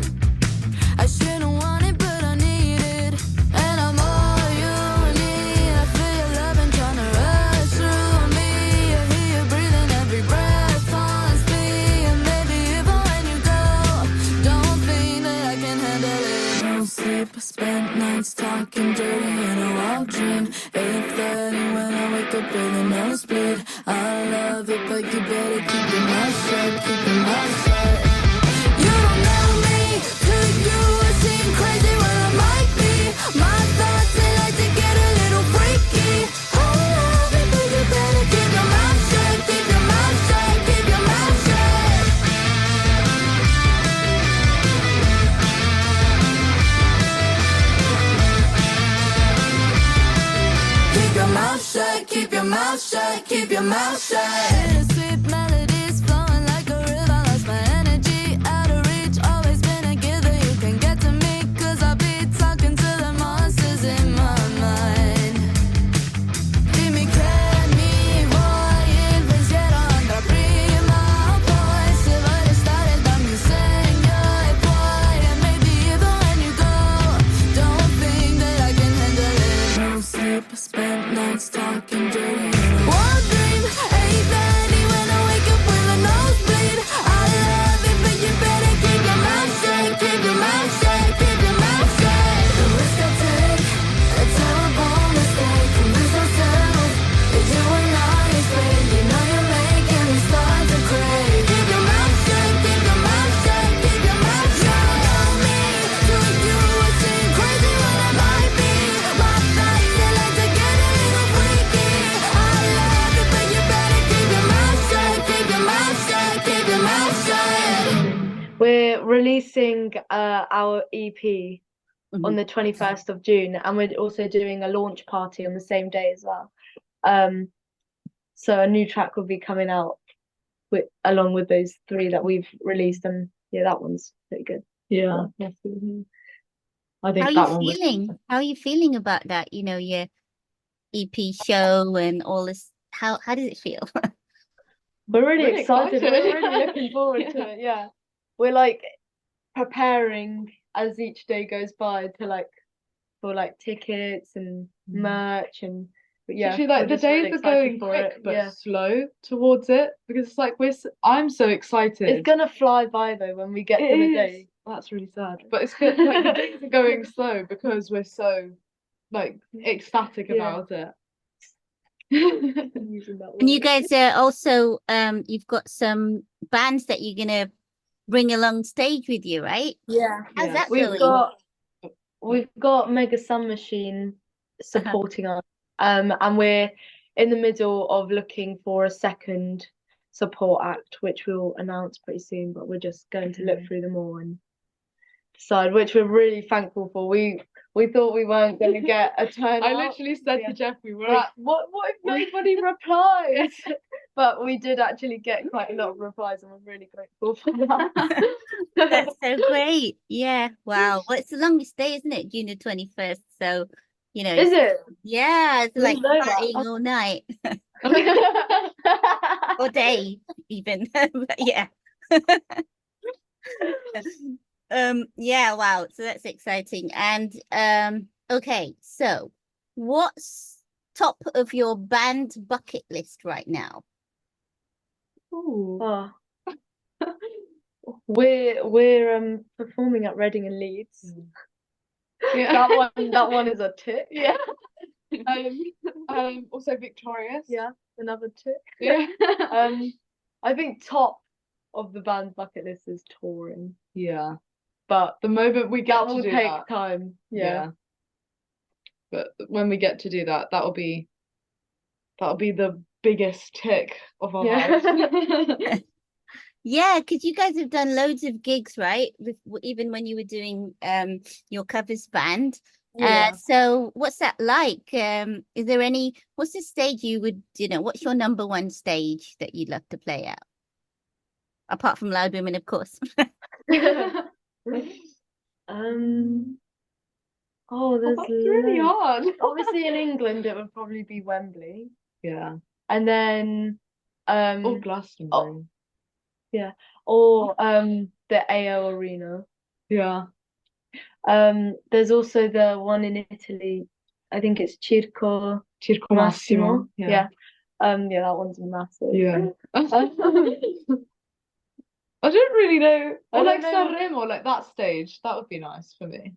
I shouldn't want it, but I need it. And I'm all you need. I feel your love and trying to rush through me. I hear you breathing every breath on speed. And maybe even when you go, don't think that I can handle it. No sleep, I spent nights talking dirty in a wild dream. 8:30 when I wake up with a nosebleed. I love it, but you better keep your mouth shut, keep your mouth shut. You don't know me, could you seem crazy? Well, I might be. My thoughts, they like to get a little freaky. I love it, but you better keep your mouth shut, keep your mouth shut, keep your mouth shut. Keep your mouth shut, keep your mouth shut, keep your mouth shut. Sweet melodies flowing like a river, lost my energy, out of reach, always been a giver. You can get to me, cause I'll be talking to the monsters in my mind. Dimmi che mi vuoi invisierò prima o poi. Se vuoi restare dammi un segno e puoi. And maybe even when you go, don't think that I can handle it. No sleep, I spent nights talking dirty. One dream, 8:30 when I wake up with a nosebleed. I love it, but you better keep your mouth shut, keep your mouth shut, keep your mouth shut. The risk I take, a terrible mistake. Lose myself, you and I is fake. You know you're making me start to crave. Keep your mouth shut, keep your mouth shut, keep your mouth shut. You know me, to you I seem crazy when I might be. My thoughts, they like to get a little freaky. I love it, but you better keep your mouth shut, keep your mouth shut, keep your mouth shut. We're releasing our EP on the 21st of June, and we're also doing a launch party on the same day as well. So a new track will be coming out along with those 3 that we've released, and yeah, that one's pretty good. Yeah. I think How that are one you was. feeling? How are you feeling about that? You know, your EP show and all this. How does it feel? We're really excited. We're excited. really looking forward to it. Yeah, we're like preparing as each day goes by to like for like tickets and merch and yeah. Actually, like we're the just really days are excited going for quick, it. but Yeah, slow towards it because it's like I'm so excited. it's gonna fly by though when we get to the day. That's really sad, but it's good. Like the days are going slow because we're so like ecstatic about it. Using that And you word. guys are also you've got some bands that you're gonna bring along stage with you, right? Yeah, How's that we've going? got Mega Sun Machine supporting us, and we're in the middle of looking for a second support act, which we'll announce pretty soon. But we're just going to look through them all and decide, which we're really thankful for. We thought we weren't going to get a turn. I literally said to Jeff, we were Like, at what if nobody replies? But we did actually get quite a lot of replies, and we're really grateful for that. That's so great. Yeah. Wow. Well, it's the longest day, isn't it? June the 21st. So, you know. Is it? Yeah, it's like Didn't know that. partying all night. Or day, even. But yeah. Yeah, wow. So that's exciting. And okay, so what's top of your band bucket list right now? Oh. We're performing at Reading and Leeds. Yeah. that one is a tick. Yeah. Also victorious. Yeah, another tick. Yeah. I think top of the band's bucket list is touring. Yeah. But the moment we get that to will do take that, time. Yeah. But when we get to do that, that'll be the biggest tick of our lives. Yeah, because you guys have done loads of gigs, right? Even when you were doing your covers band. Yeah. So what's that like? Is there what's the stage what's your number one stage that you'd love to play at? Apart from Loud Women, of course. There's That's really hard. Obviously in England it would probably be Wembley. Yeah. And then or Glastonbury. Yeah. Or the AO Arena. Yeah. There's also the one in Italy. I think it's Circo Massimo. Yeah. That one's massive. Yeah. I don't really know. Or like know. Sanremo, like that stage. That would be nice for me.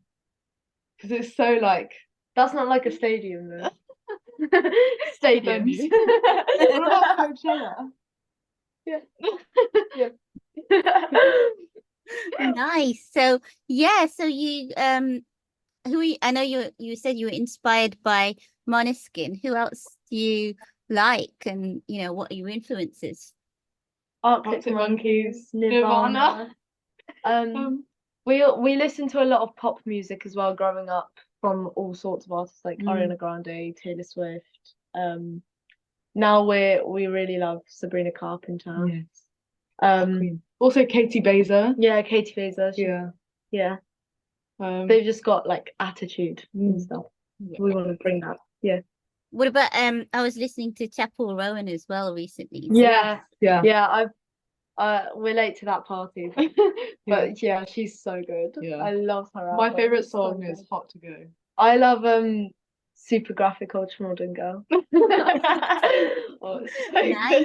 Because it's so like. That's not like a stadium though. Stadiums. What about Coachella? Yeah. Nice. So yeah, so you I know you said you were inspired by Måneskin. Who else do you like, and what are your influences? Arctic Monkeys, Nirvana. We listen to a lot of pop music as well growing up, from all sorts of artists like Ariana Grande, Taylor Swift. Now we really love Sabrina Carpenter. Yes. Also Katie Baser. Yeah, Katie Baser. Yeah. They've just got like attitude and stuff. Yeah. We want to bring that. Yeah. What about I was listening to Chapel Rowan as well recently. Yeah. We're late to that party, but yeah, she's so good. Yeah, I love her. My favorite song is Hot to Go. I love Super Graphic Ultra Modern Girl. It's so nice.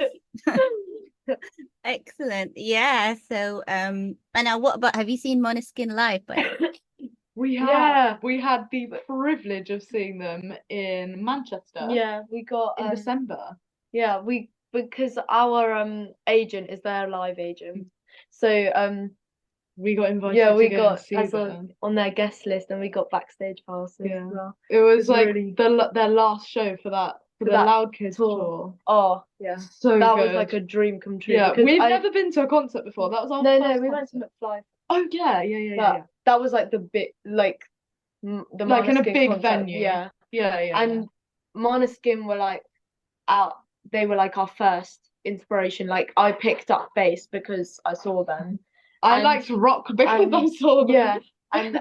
Excellent. Yeah. So and now what about, have you seen Måneskin live? By the way? We have. We had the privilege of seeing them in Manchester. Yeah, we got in December. Yeah, because our agent is their live agent, so we got invited. Yeah, we to got as on their guest list, and we got backstage passes. Yeah, as well. It was like really... their last show for the Loud Kids tour. Oh yeah, so that good. was like a dream come true. Yeah, we've never been to a concert before. That was our first we went to McFly. Oh yeah. That was like the big, like the Like in a Måneskin big concert, venue. yeah. Yeah. And Måneskin were like they were like our first inspiration. Like I picked up bass because I saw them. I liked rock because I saw them. Yeah, and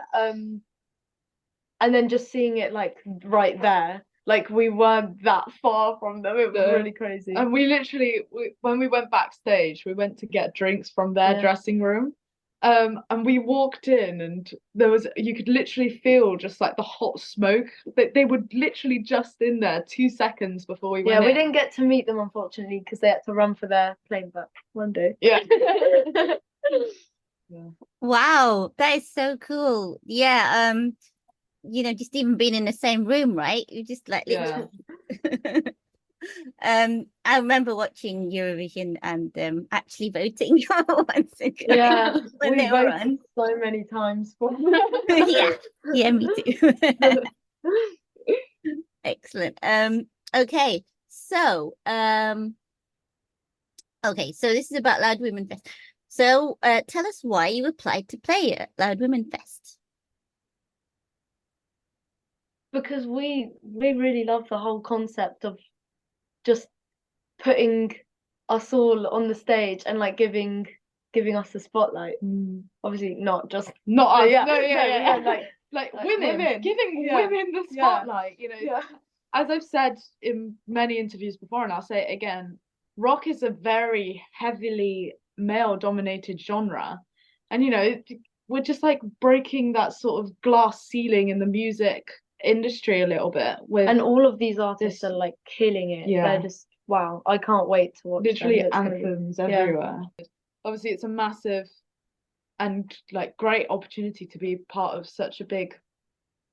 then just seeing it like right there, like we weren't that far from them. It was really crazy. And we literally, when we went backstage, we went to get drinks from their dressing room. And we walked in, and you could literally feel just like the hot smoke. They were literally just in there 2 seconds before we went in. We didn't get to meet them unfortunately because they had to run for their plane, but one day. Yeah. Wow, that is so cool. Yeah, just even being in the same room, right? You just like literally. I remember watching Eurovision and actually voting once ago. Yeah, when we they were voted on. so many times for Yeah, me too. Excellent. Okay, so this is about Loud Women Fest. So tell us why you applied to play at Loud Women Fest. Because we really love the whole concept of just putting us all on the stage and like giving us the spotlight. Obviously not just us. Like women, giving women the spotlight. As I've said in many interviews before, and I'll say it again, rock is a very heavily male-dominated genre, and we're just like breaking that sort of glass ceiling in the music industry a little bit. And all of these artists are like killing it. They're just wow. I can't wait to watch literally them. anthems everywhere. Obviously, it's a massive and like great opportunity to be part of such a big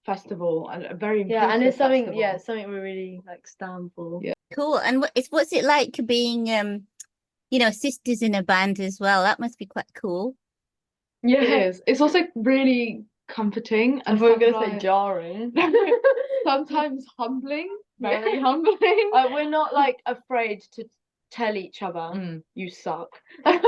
festival and a very and it's something festival. something we really like stand for. Cool. And what's it like being sisters in a band as well? That must be quite cool. It is. It's also really comforting, and we're gonna say jarring. Sometimes humbling, very humbling. We're not like afraid to tell each other you suck. But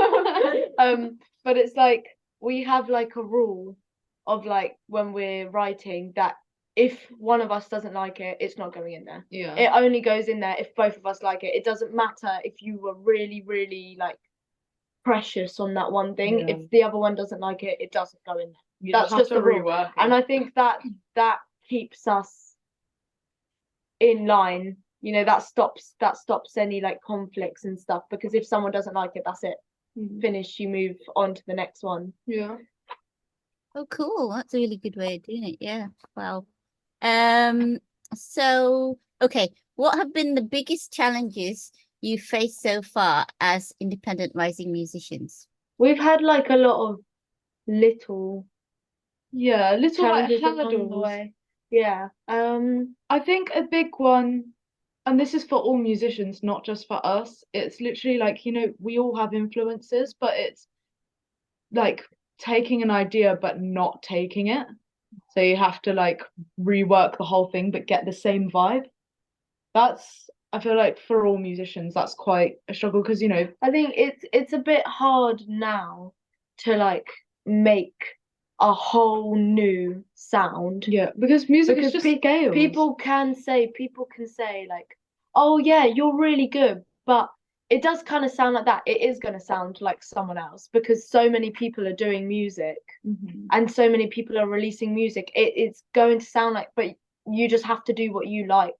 it's like we have like a rule of like when we're writing that if one of us doesn't like it, it's not going in there. It only goes in there if both of us like it. It doesn't matter if you were really, really like precious on that one thing. If the other one doesn't like it, it doesn't go in there. That's just the rule. And I think that keeps us in line. That stops any like conflicts and stuff, because if someone doesn't like it, that's it. Finish, you move on to the next one. Oh, cool. That's a really good way of doing it. Yeah. Wow. So okay, what have been the biggest challenges you faced so far as independent rising musicians? We've had like a lot of little challenges like along the way. I think a big one, and this is for all musicians, not just for us, it's literally like, we all have influences, but it's like taking an idea but not taking it. So you have to like rework the whole thing but get the same vibe. I feel like for all musicians that's quite a struggle, because I think it's a bit hard now to like make a whole new sound. Because music is just scales. People can say like, oh yeah, you're really good, but it does kind of sound like that. It is going to sound like someone else because so many people are doing music and so many people are releasing music. It's going to sound like, but you just have to do what you like.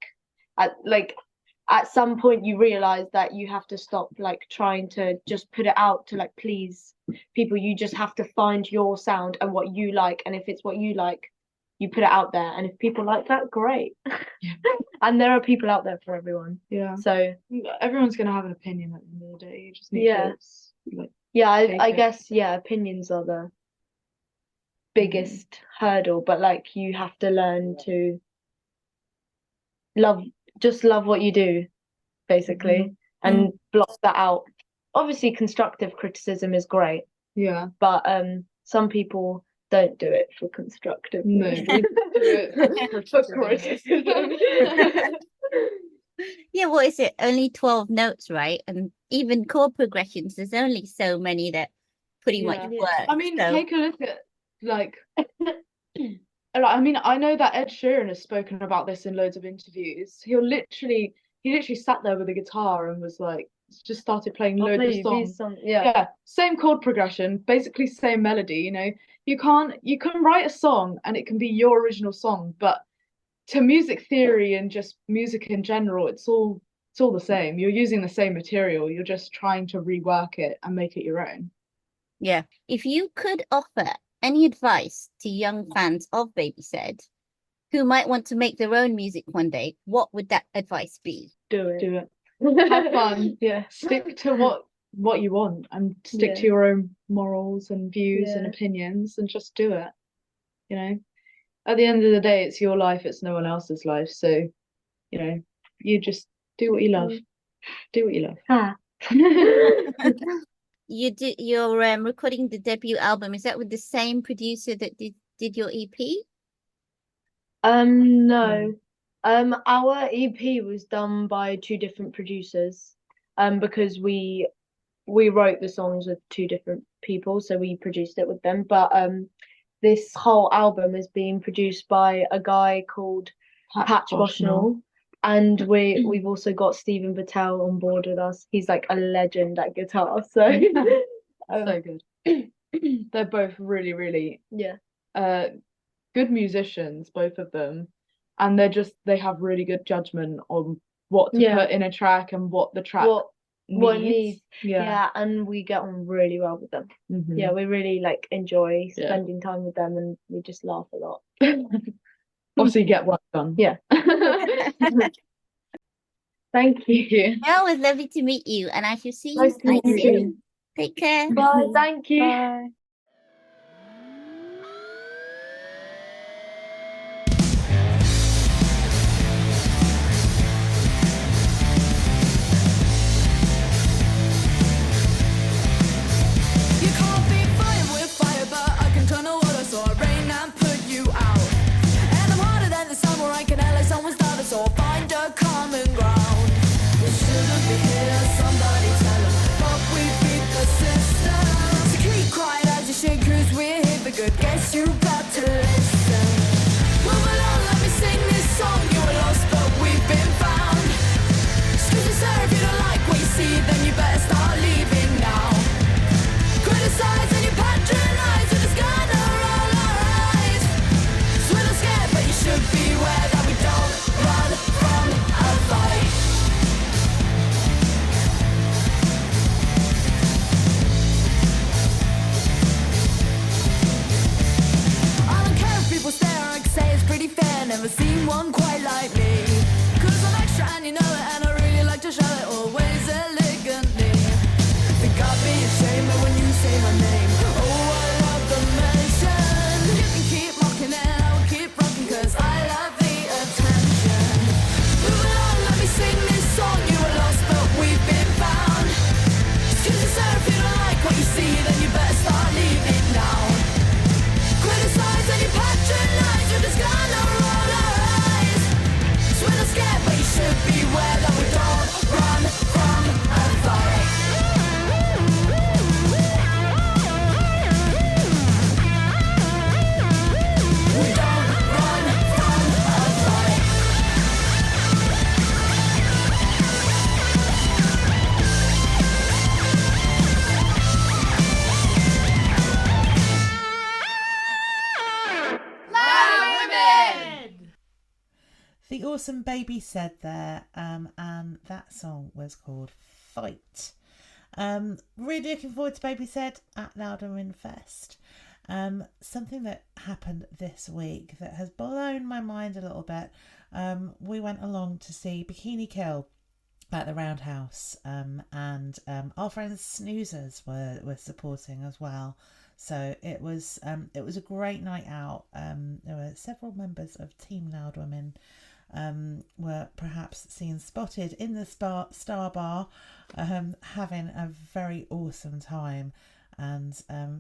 At some point you realize that you have to stop like trying to just put it out to like please people. You just have to find your sound and what you like, and if it's what you like, you put it out there, and if people like that, great. And there are people out there for everyone. So everyone's gonna have an opinion at the end of the day. You just need to I guess opinions are the biggest hurdle, but like you have to learn to love what you do, basically, and block that out. Obviously constructive criticism is great, but some people don't do it for constructive. No, we do it for criticism. Yeah, what is it? Only 12 notes, right? And even chord progressions, there's only so many that pretty much work. I mean, take a look at like I mean, I know that Ed Sheeran has spoken about this in loads of interviews. He literally sat there with a guitar and was like, just started playing I'll loads play of you songs. these songs. Yeah. Yeah, same chord progression, basically same melody. You know, you can write a song and it can be your original song, but to music theory and just music in general, it's all the same. You're using the same material. You're just trying to rework it and make it your own. Yeah. If you could offer any advice to young fans of Baby Said who might want to make their own music one day, what would that advice be? Do it. Have fun. Yeah. Stick to what you want and stick to your own morals and views and opinions and just do it. You know, at the end of the day, it's your life, it's no one else's life. So, you know, you just do what you love. Do what you love. Ah. You're recording the debut album. Is that with the same producer that did your EP? No. Our EP was done by 2 different producers. Because we wrote the songs with 2 different people, so we produced it with them. But this whole album is being produced by a guy called Patch Boshnell. And we've also got Stephen Battelle on board with us. He's like a legend at guitar. So So good. They're both really, really good musicians, both of them. And they have really good judgment on what to put in a track and what the track needs. Yeah. Yeah, and we get on really well with them. Mhm. Yeah, we really like enjoy spending time with them, and we just laugh a lot. Also, you get work done. Yeah. Thank you. Well, it was lovely to meet you, and I shall see you Nice to meet you. soon. Take care. Bye. Thank you. Bye. You can't be fighting with fire, but I can turn the water so I rain and put you out. And I'm harder than the sun, where I can act like someone's daughter, so I'll find a common ground. You shouldn't be here, somebody tell them, but we beat the system. So keep quiet as you shake, 'cause we're here for good. Guess you got to listen. Move along, let me sing this song. You were lost, but we've been found. Excuse me, sir, if you don't like what you see, then you better start leaving now. Criticize and you patronize, we're just gonna roll our eyes. So we're not scared, but you should be aware that we don't run from a fight. I don't care if people stare, I can say it's pretty fair. Never seen one quite like me. 'Cause I'm extra and you know it, and I really like to show it always elegantly. Think I'd be ashamed but when you say my name. Oh, I love the mention. You can keep mocking and I will keep rocking, 'cause I love the attention. Move along, let me sing this song. You were lost but we've been found. Excuse me, sir, if you don't like what you see, then you better start leaving now. Criticize and you patronize, you're just gonna roll our eyes. So we're not scared, but you should be aware that we don't run from a fight. We don't run from a fight. Loud women! The Awesome Baby Said there, and that song was called Fight. Really looking forward to Baby Said at Loud Women Fest. Something that happened this week that has blown my mind a little bit. We went along to see Bikini Kill at the Roundhouse, and our friends Snoozers were supporting as well. So it was a great night out. There were several members of Team Loud Women were perhaps seen spotted in the Star Bar, having a very awesome time, and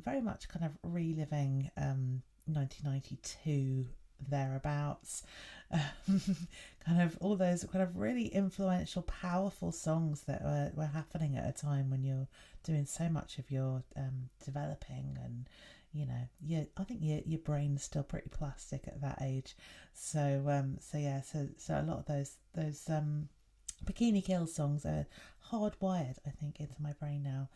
very much kind of reliving 1992 thereabouts. Kind of all those kind of really influential, powerful songs that were happening at a time when you're doing so much of your developing and, you know, I think your brain's still pretty plastic at that age. So so a lot of those Bikini Kill songs are hardwired, I think, into my brain now.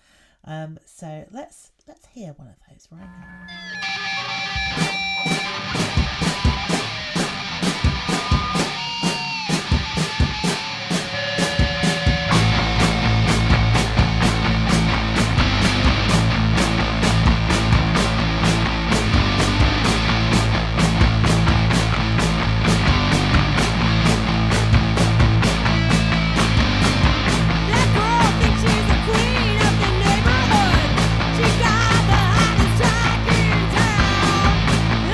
So let's hear one of those right now. She's got the hottest track in town.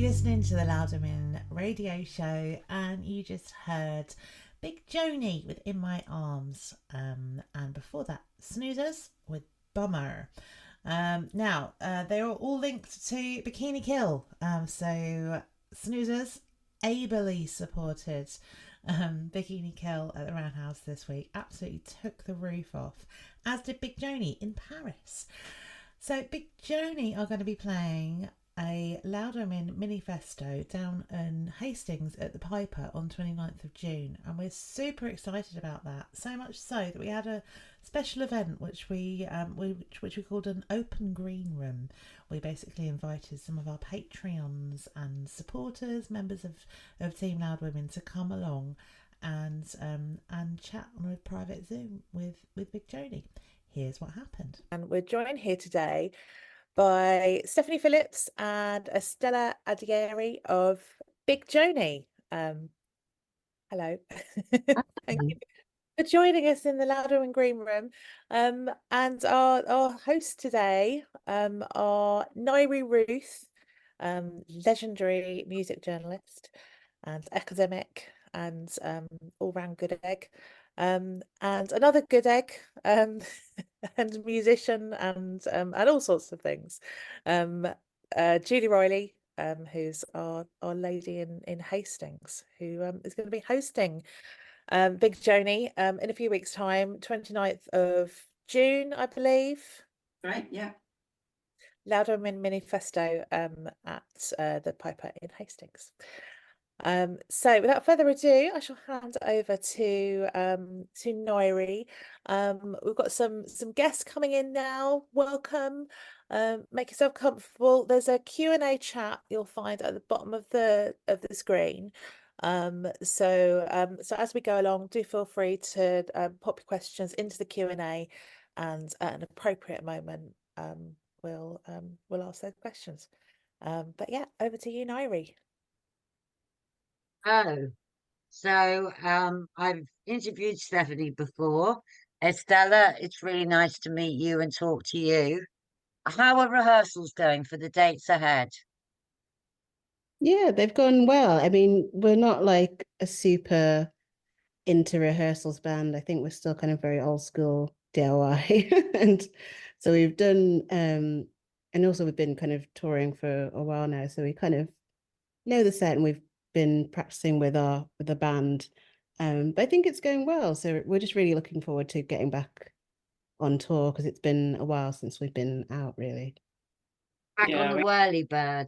listening to the Loud Women radio show, and you just heard Big Joanie with In My Arms, and before that, Snoozers with Bummer. Now, they are all linked to Bikini Kill, so Snoozers ably supported Bikini Kill at the Roundhouse this week, absolutely took the roof off, as did Big Joanie in Paris. So Big Joanie are going to be playing a Loud Women manifesto down in Hastings at the Piper on 29th of June, and we're super excited about that, so much so that we had a special event which we called an open green room. We basically invited some of our Patreons and supporters, members of Team Loud Women, to come along and chat on a private Zoom with Big Joanie. Here's what happened. And we're joined here today by Stephanie Phillips and Estella Adieri of Big Joanie. Hello. Thank you for joining us in the Loud Women Green Room. And our hosts today are Nairi Ruth, legendary music journalist and academic and all-round good egg. And another good egg, and musician and all sorts of things. Julie Riley, who's our lady in Hastings, who is going to be hosting Big Joanie in a few weeks' time, 29th of June, I believe. Right, yeah. Loud Women Manifesto at the Piper in Hastings. So without further ado, I shall hand over to Nairi. We've got some guests coming in now. Welcome. Make yourself comfortable. There's a Q&A chat you'll find at the bottom of the screen. So as we go along, do feel free to pop your questions into the Q&A, and at an appropriate moment, we'll ask those questions. But yeah, over to you, Nairi. Oh, so I've interviewed Stephanie before. Estella, it's really nice to meet you and talk to you. How are rehearsals going for the dates ahead? Yeah, they've gone well. I mean, we're not like a super into rehearsals band. I think we're still kind of very old school DIY. And so we've done, and also we've been kind of touring for a while now. So we kind of know the set, and we've been practicing with the band. But I think it's going well. So we're just really looking forward to getting back on tour, because it's been a while since we've been out, really. Back on the whirly bird.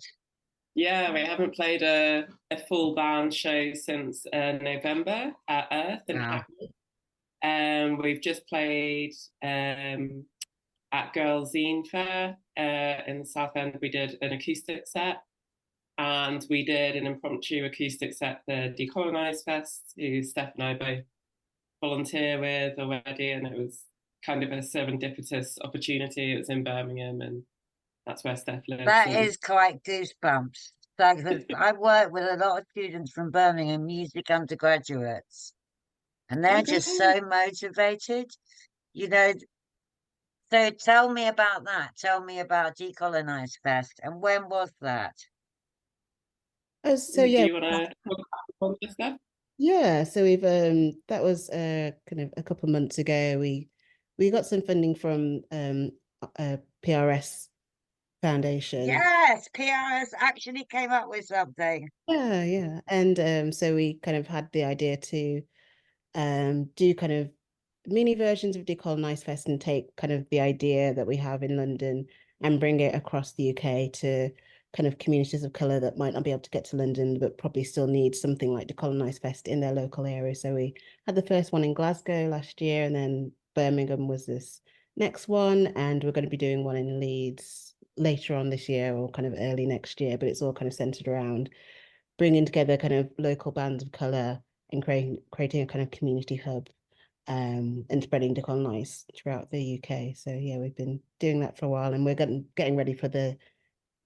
Yeah, we haven't played a full band show since November at Earth in Hackney. We've just played at Girls Zine Fair in the South End. We did an acoustic set, and we did an impromptu acoustic set for Decolonise Fest, who Steph and I both volunteer with already, and it was kind of a serendipitous opportunity. It was in Birmingham, and that's where Steph lives. That is quite goosebumps. So I work with a lot of students from Birmingham, music undergraduates, and they're just so motivated, you know. So tell me about that. Tell me about Decolonise Fest, and when was that? So yeah, do you want to talk about this stuff? Yeah, so we've that was kind of a couple of months ago. We got some funding from PRS Foundation. Yes, PRS actually came up with something. Yeah. And so we kind of had the idea to do kind of mini versions of Decolonise Fest, and take kind of the idea that we have in London and bring it across the UK to kind of communities of colour that might not be able to get to London, but probably still need something like Decolonise Fest in their local area. So we had the first one in Glasgow last year, and then Birmingham was this next one, and we're going to be doing one in Leeds later on this year, or kind of early next year. But it's all kind of centred around bringing together kind of local bands of colour and creating a kind of community hub, and spreading Decolonise throughout the UK. So yeah, we've been doing that for a while, and we're getting ready for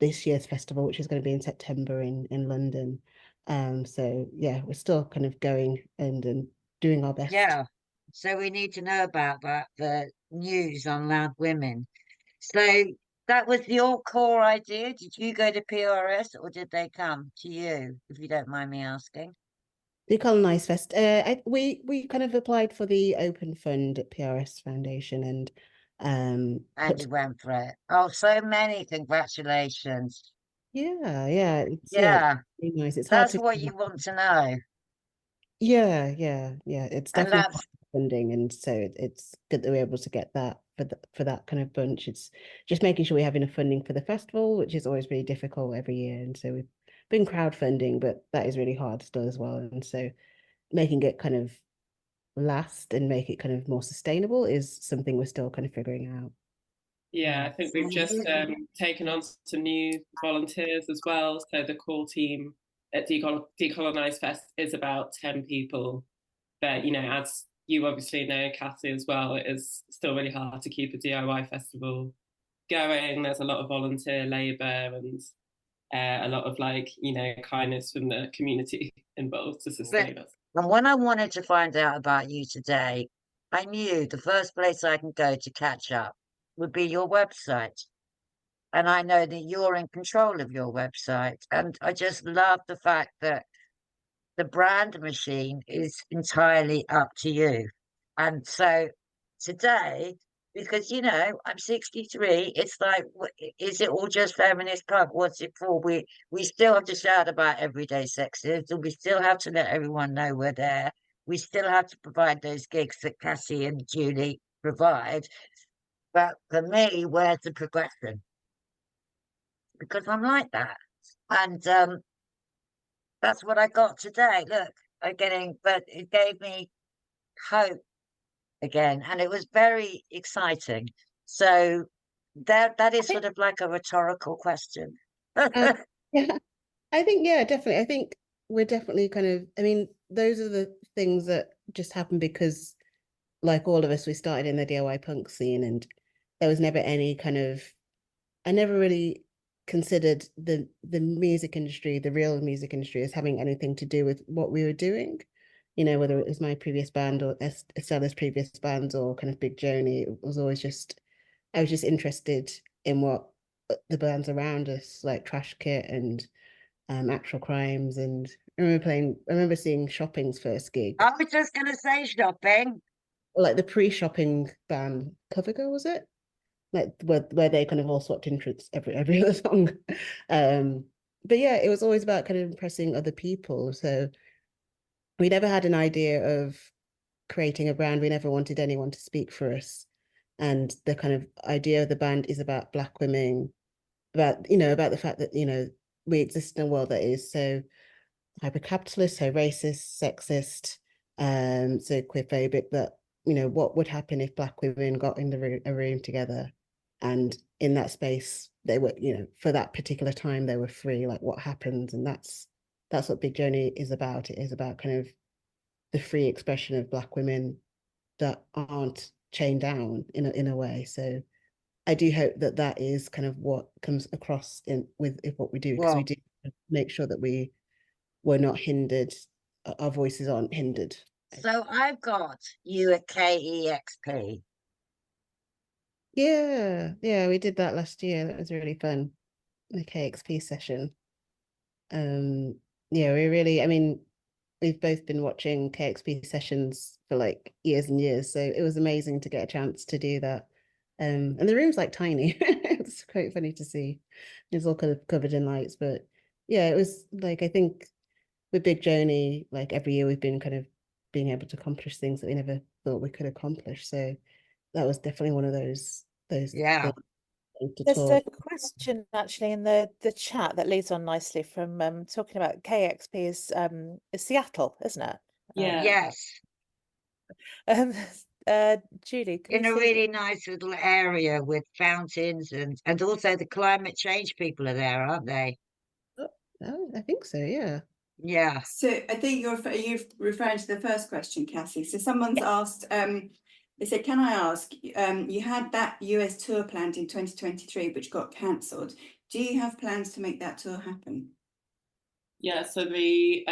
this year's festival, which is going to be in September in London. So yeah, we're still kind of going and doing our best. Yeah, so we need to know about that, the news on Loud Women. So that was your core idea? Did you go to PRS or did they come to you, if you don't mind me asking? Decolonize Fest. We kind of applied for the open fund at PRS Foundation and And you went for it. Oh, so many congratulations. yeah, it's Yeah, really nice. It's hard that's to what you want to know. yeah. It's And definitely that's funding, and so it's good that we're able to get that for that kind of bunch. It's just making sure we have enough funding for the festival, which is always really difficult every year. And so we've been crowdfunding, but that is really hard still as well. And so making it kind of last and make it kind of more sustainable is something we're still kind of figuring out. Yeah, I think we've just taken on some new volunteers as well. So the core team at Decolonize Fest is about 10 people. But, you know, as you obviously know, Cassie, as well, it is still really hard to keep a DIY festival going. There's a lot of volunteer labour and a lot of, like, you know, kindness from the community involved to sustain us. And when I wanted to find out about you today, I knew the first place I can go to catch up would be your website. And I know that you're in control of your website. And I just love the fact that the brand machine is entirely up to you. And so today, because you know, I'm 63, it's like, is it all just feminist punk? What's it for? We still have to shout about everyday sexism. We still have to let everyone know we're there. We still have to provide those gigs that Cassie and Julie provide. But for me, where's the progression? Because I'm like that. And that's what I got today. Look, but it gave me hope again, and it was very exciting. So that is sort of like a rhetorical question. Yeah, I think, yeah, definitely. I think we're definitely kind of, I mean, those are the things that just happen because, like all of us, we started in the DIY punk scene, and there was never any kind of, I never really considered the music industry, the real music industry, as having anything to do with what we were doing. You know, whether it was my previous band or Estella's previous bands or kind of Big Joanie, it was always just, I was just interested in what the bands around us, like Trash Kit and Actual Crimes. And I remember seeing Shopping's first gig. I was just going to say Shopping. Like the pre-Shopping band, Covergirl, was it? Like where they kind of all swapped interests every other song. But yeah, it was always about kind of impressing other people. So we never had an idea of creating a brand. We never wanted anyone to speak for us. And the kind of idea of the band is about Black women, about the fact that, you know, we exist in a world that is so hyper-capitalist, so racist, sexist, so queerphobic, that, you know, what would happen if Black women got in a room together, and in that space they were, you know, for that particular time they were free, like what happens. And that's what Big Joanie is about. It is about kind of the free expression of Black women that aren't chained down in a way. So I do hope that that is kind of what comes across with what we do, because we do make sure that we're not hindered, our voices aren't hindered. So I've got you at KEXP. Yeah, we did that last year. That was really fun. The KXP session. Yeah, I mean, we've both been watching KXP sessions for like years and years, so it was amazing to get a chance to do that. And the room's like tiny. It's quite funny to see. It's all kind of covered in lights, but yeah, it was like, I think with Big Joanie, like every year we've been kind of being able to accomplish things that we never thought we could accomplish. So that was definitely one of those yeah. There's a question actually in the chat that leads on nicely from talking about KXP is Seattle, isn't it? Yeah. Yes. Julie, in a really nice little area with fountains and also the climate change people are there, aren't they? Oh, I think so, yeah. Yeah. So I think you're referring to the first question, Cassie. So someone's asked, they said, can I ask, you had that US tour planned in 2023, which got cancelled. Do you have plans to make that tour happen? Yeah, so the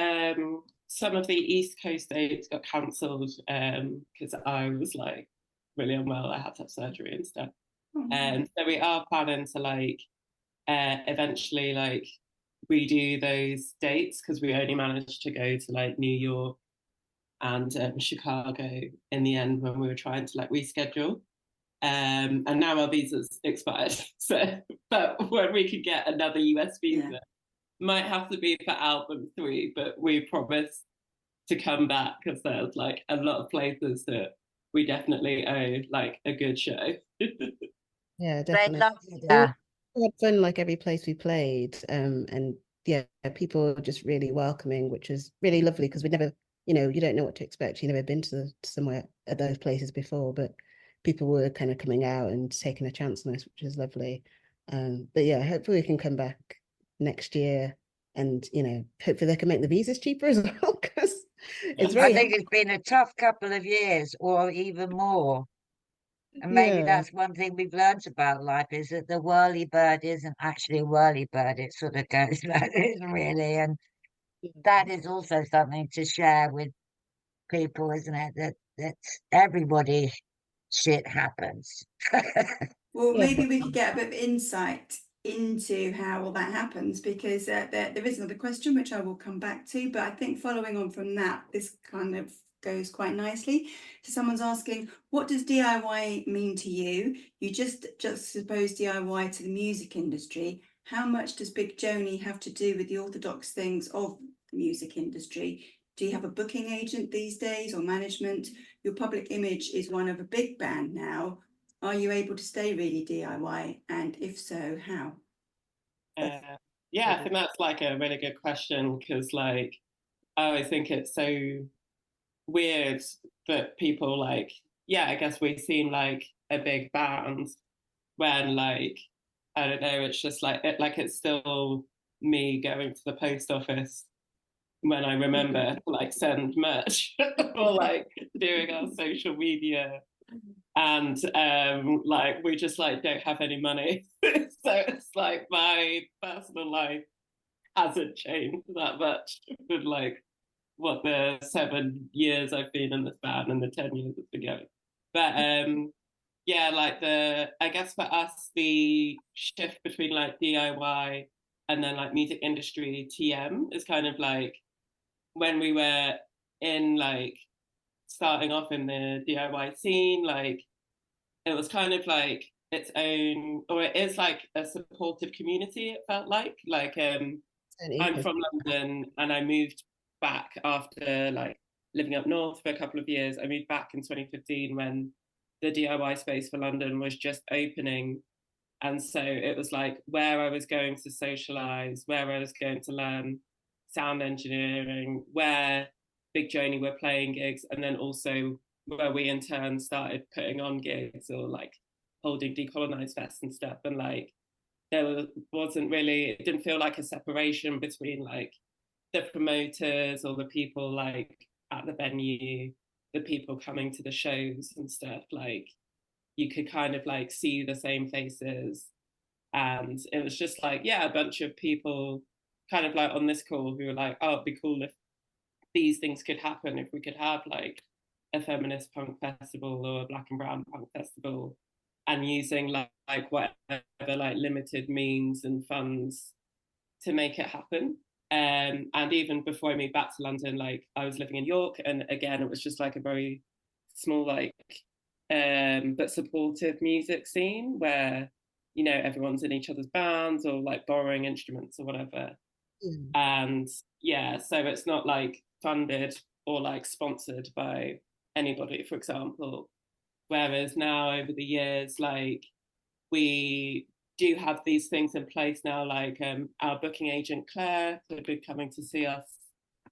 some of the East Coast dates got cancelled because I was like really unwell. I had to have surgery and stuff. And so we are planning to like eventually like redo those dates, because we only managed to go to like New York and Chicago in the end when we were trying to like reschedule. And now our visa's expired. So, but when we could get another US visa, might have to be for album 3, but we promised to come back, because there's like a lot of places that we definitely owe like a good show. Yeah, They definitely. love you We there. had fun like every place we played, and yeah, people were just really welcoming, which was really lovely, because we never, you know, you don't know what to expect. You've never been to somewhere at those places before, but people were kind of coming out and taking a chance on us, which was lovely. But yeah, hopefully we can come back next year, and you know, hopefully they can make the visas cheaper as well, because it's I very think it's been a tough couple of years, or even more. And maybe yeah. that's one thing we've learned about life, is that the whirly bird isn't actually a whirly bird. It sort of goes like this, really. And that is also something to share with people, isn't it? That everybody shit happens. Well, Yeah. maybe we could get a bit of insight into how all that happens, because there is another question which I will come back to, but I think following on from that, this kind of goes quite nicely. So someone's asking, what does DIY mean to you? You just suppose DIY to the music industry. How much does Big Joanie have to do with the orthodox things of the music industry? Do you have a booking agent these days, or management? Your public image is one of a big band now. Are you able to stay really DIY? And if so, how? Yeah, I think that's like a really good question, because like I always think it's so weird that people like, yeah, I guess we seem like a big band when like, I don't know, it's just like it's still me going to the post office when I remember to like send merch or like doing our social media, and like we just like don't have any money. So it's like my personal life hasn't changed that much with like what the 7 years I've been in this band and the 10 years it's been going. But yeah, like I guess for us, the shift between like DIY and then like music industry TM is kind of like when we were in like starting off in the DIY scene, like it was kind of like its own, or it is like a supportive community, it felt like I'm from London and I moved back after like living up north for a couple of years. I moved back in 2015 when the DIY space for London was just opening, and so it was like where I was going to socialize, where I was going to learn sound engineering, where Big Joanie were playing gigs, and then also where we in turn started putting on gigs or like holding decolonized fests and stuff. And like there wasn't really, it didn't feel like a separation between like the promoters or the people like at the venue, the people coming to the shows and stuff. Like you could kind of like see the same faces, and it was just like, yeah, a bunch of people kind of like on this call who were like, oh, it'd be cool if these things could happen, if we could have like a feminist punk festival or a black and brown punk festival, and using like whatever like limited means and funds to make it happen. And even before I moved back to London, like I was living in York, and again it was just like a very small like but supportive music scene where, you know, everyone's in each other's bands or like borrowing instruments or whatever. And yeah, so it's not like funded or like sponsored by anybody, for example. Whereas now over the years, like we do have these things in place now, like our booking agent Claire had been coming to see us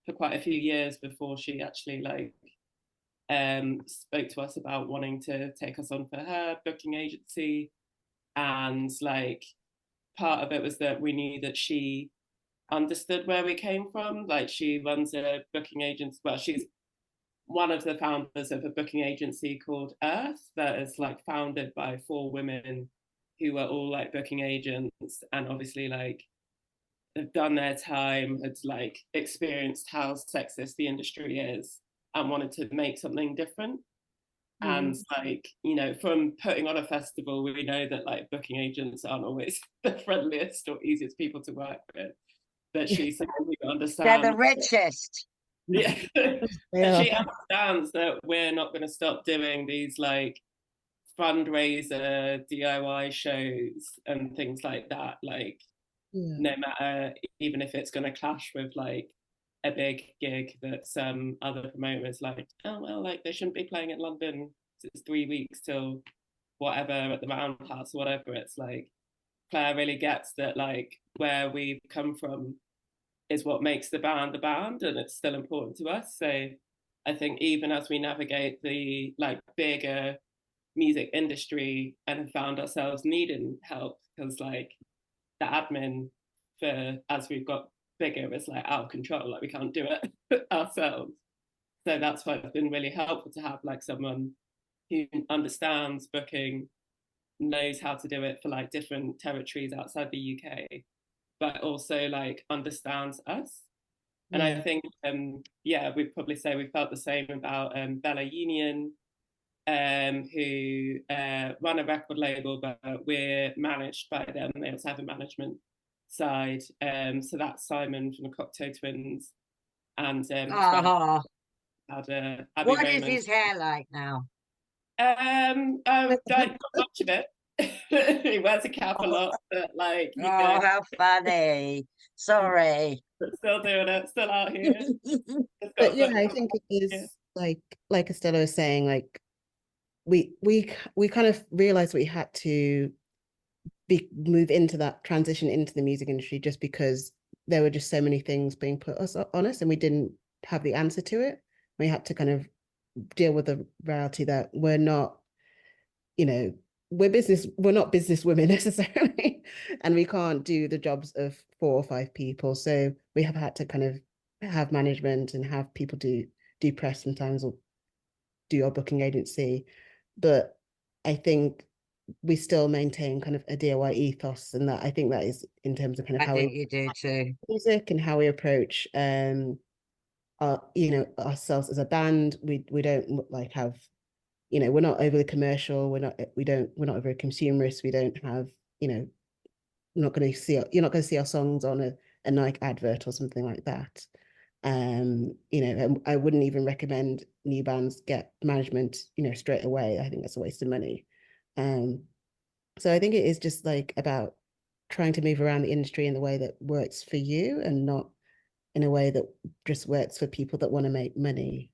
for quite a few years before she actually like spoke to us about wanting to take us on for her booking agency. And like part of it was that we knew that she understood where we came from. Like she runs a booking agency, well, she's one of the founders of a booking agency called Earth that is like founded by 4 women who were all like booking agents, and obviously like have done their time, had like experienced how sexist the industry is and wanted to make something different. And like, you know, from putting on a festival, we know that like booking agents aren't always the friendliest or easiest people to work with. But she's someone who They're understands. the richest. Yeah. Yeah. She understands that we're not going to stop doing these like fundraiser DIY shows and things like that. Like, no matter, even if it's going to clash with like a big gig that some other promoters like, oh well, like they shouldn't be playing in London. It's 3 weeks till whatever at the Roundhouse or whatever. It's like Claire really gets that like where we've come from is what makes the band, and it's still important to us. So I think even as we navigate the like bigger music industry and have found ourselves needing help, because like the admin for as we've got bigger is like out of control, like we can't do it ourselves. So that's why it's been really helpful to have like someone who understands booking, knows how to do it for like different territories outside the UK, but also like understands us. And I think we'd probably say we felt the same about Bella Union, who run a record label, but we're managed by them. They also have a management side. So that's Simon from the Cocteau Twins. And what is his hair like now? I don't much of it. He wears a cap a lot, but like how funny. Sorry. Still doing it, still out here. But yeah, I think it is like Estella was saying, like we kind of realized we had to move into that transition into the music industry just because there were just so many things being put on us and we didn't have the answer to it. We had to kind of deal with the reality that we're not, you know, we're not business women necessarily, and we can't do the jobs of 4 or 5 people. So we have had to kind of have management and have people do press sometimes or do our booking agency. But I think we still maintain kind of a DIY ethos, and that I think that is in terms of kind of how you do too. Music and how we approach you know, ourselves as a band. We don't like have, you know, we're not overly commercial, we're not overly consumerist, we don't have, you know, you're not going to see our songs on a Nike advert or something like that. You know, I wouldn't even recommend new bands get management, you know, straight away. I think that's a waste of money. So I think it is just like about trying to move around the industry in the way that works for you and not in a way that just works for people that want to make money.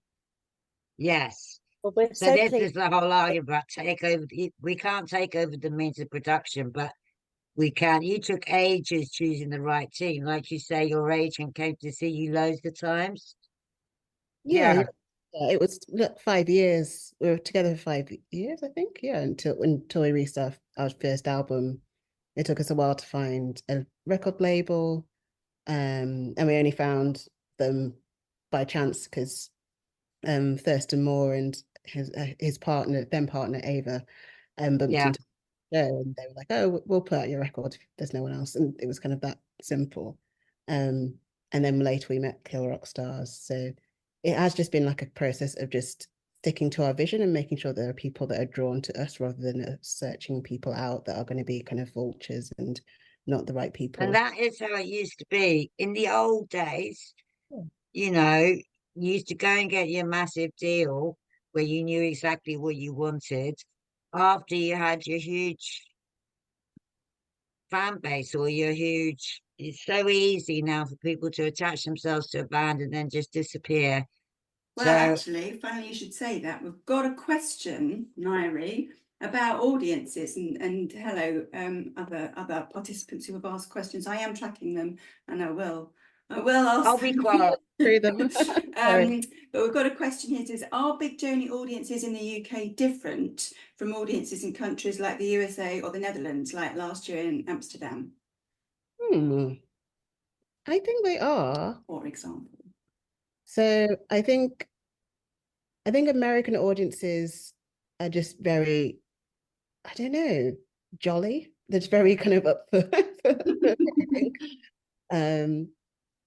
Yes. Well, we're so this is the whole argument about take over. We can't take over the means of production, but we can. You took ages choosing the right team. Like you say, your agent came to see you loads of times. Yeah, it was 5 years. We were together for 5 years, I think. Yeah, until we released our first album. It took us a while to find a record label, and we only found them by chance because Thurston Moore and his partner Ava bumped into the show, and they were like, "Oh, we'll put out your record if there's no one else," and it was kind of that simple. And then later we met Kill Rock Stars, so it has just been like a process of just sticking to our vision and making sure there are people that are drawn to us rather than searching people out that are going to be kind of vultures and not the right people. And that is how it used to be in the old days. You know, you used to go and get your massive deal where you knew exactly what you wanted after you had your huge fan base or your huge. It's so easy now for people to attach themselves to a band and then just disappear. Well, actually, funny you should say that. We've got a question, Nairi, about audiences and hello, other participants who have asked questions. I am tracking them, and I will ask. I'll be quiet. But we've got a question here. It says, are Big Joanie audiences in the UK different from audiences in countries like the USA or the Netherlands, like last year in Amsterdam? I think they are. For example. So I think American audiences are just very, I don't know, jolly. They're just very kind of up for everything.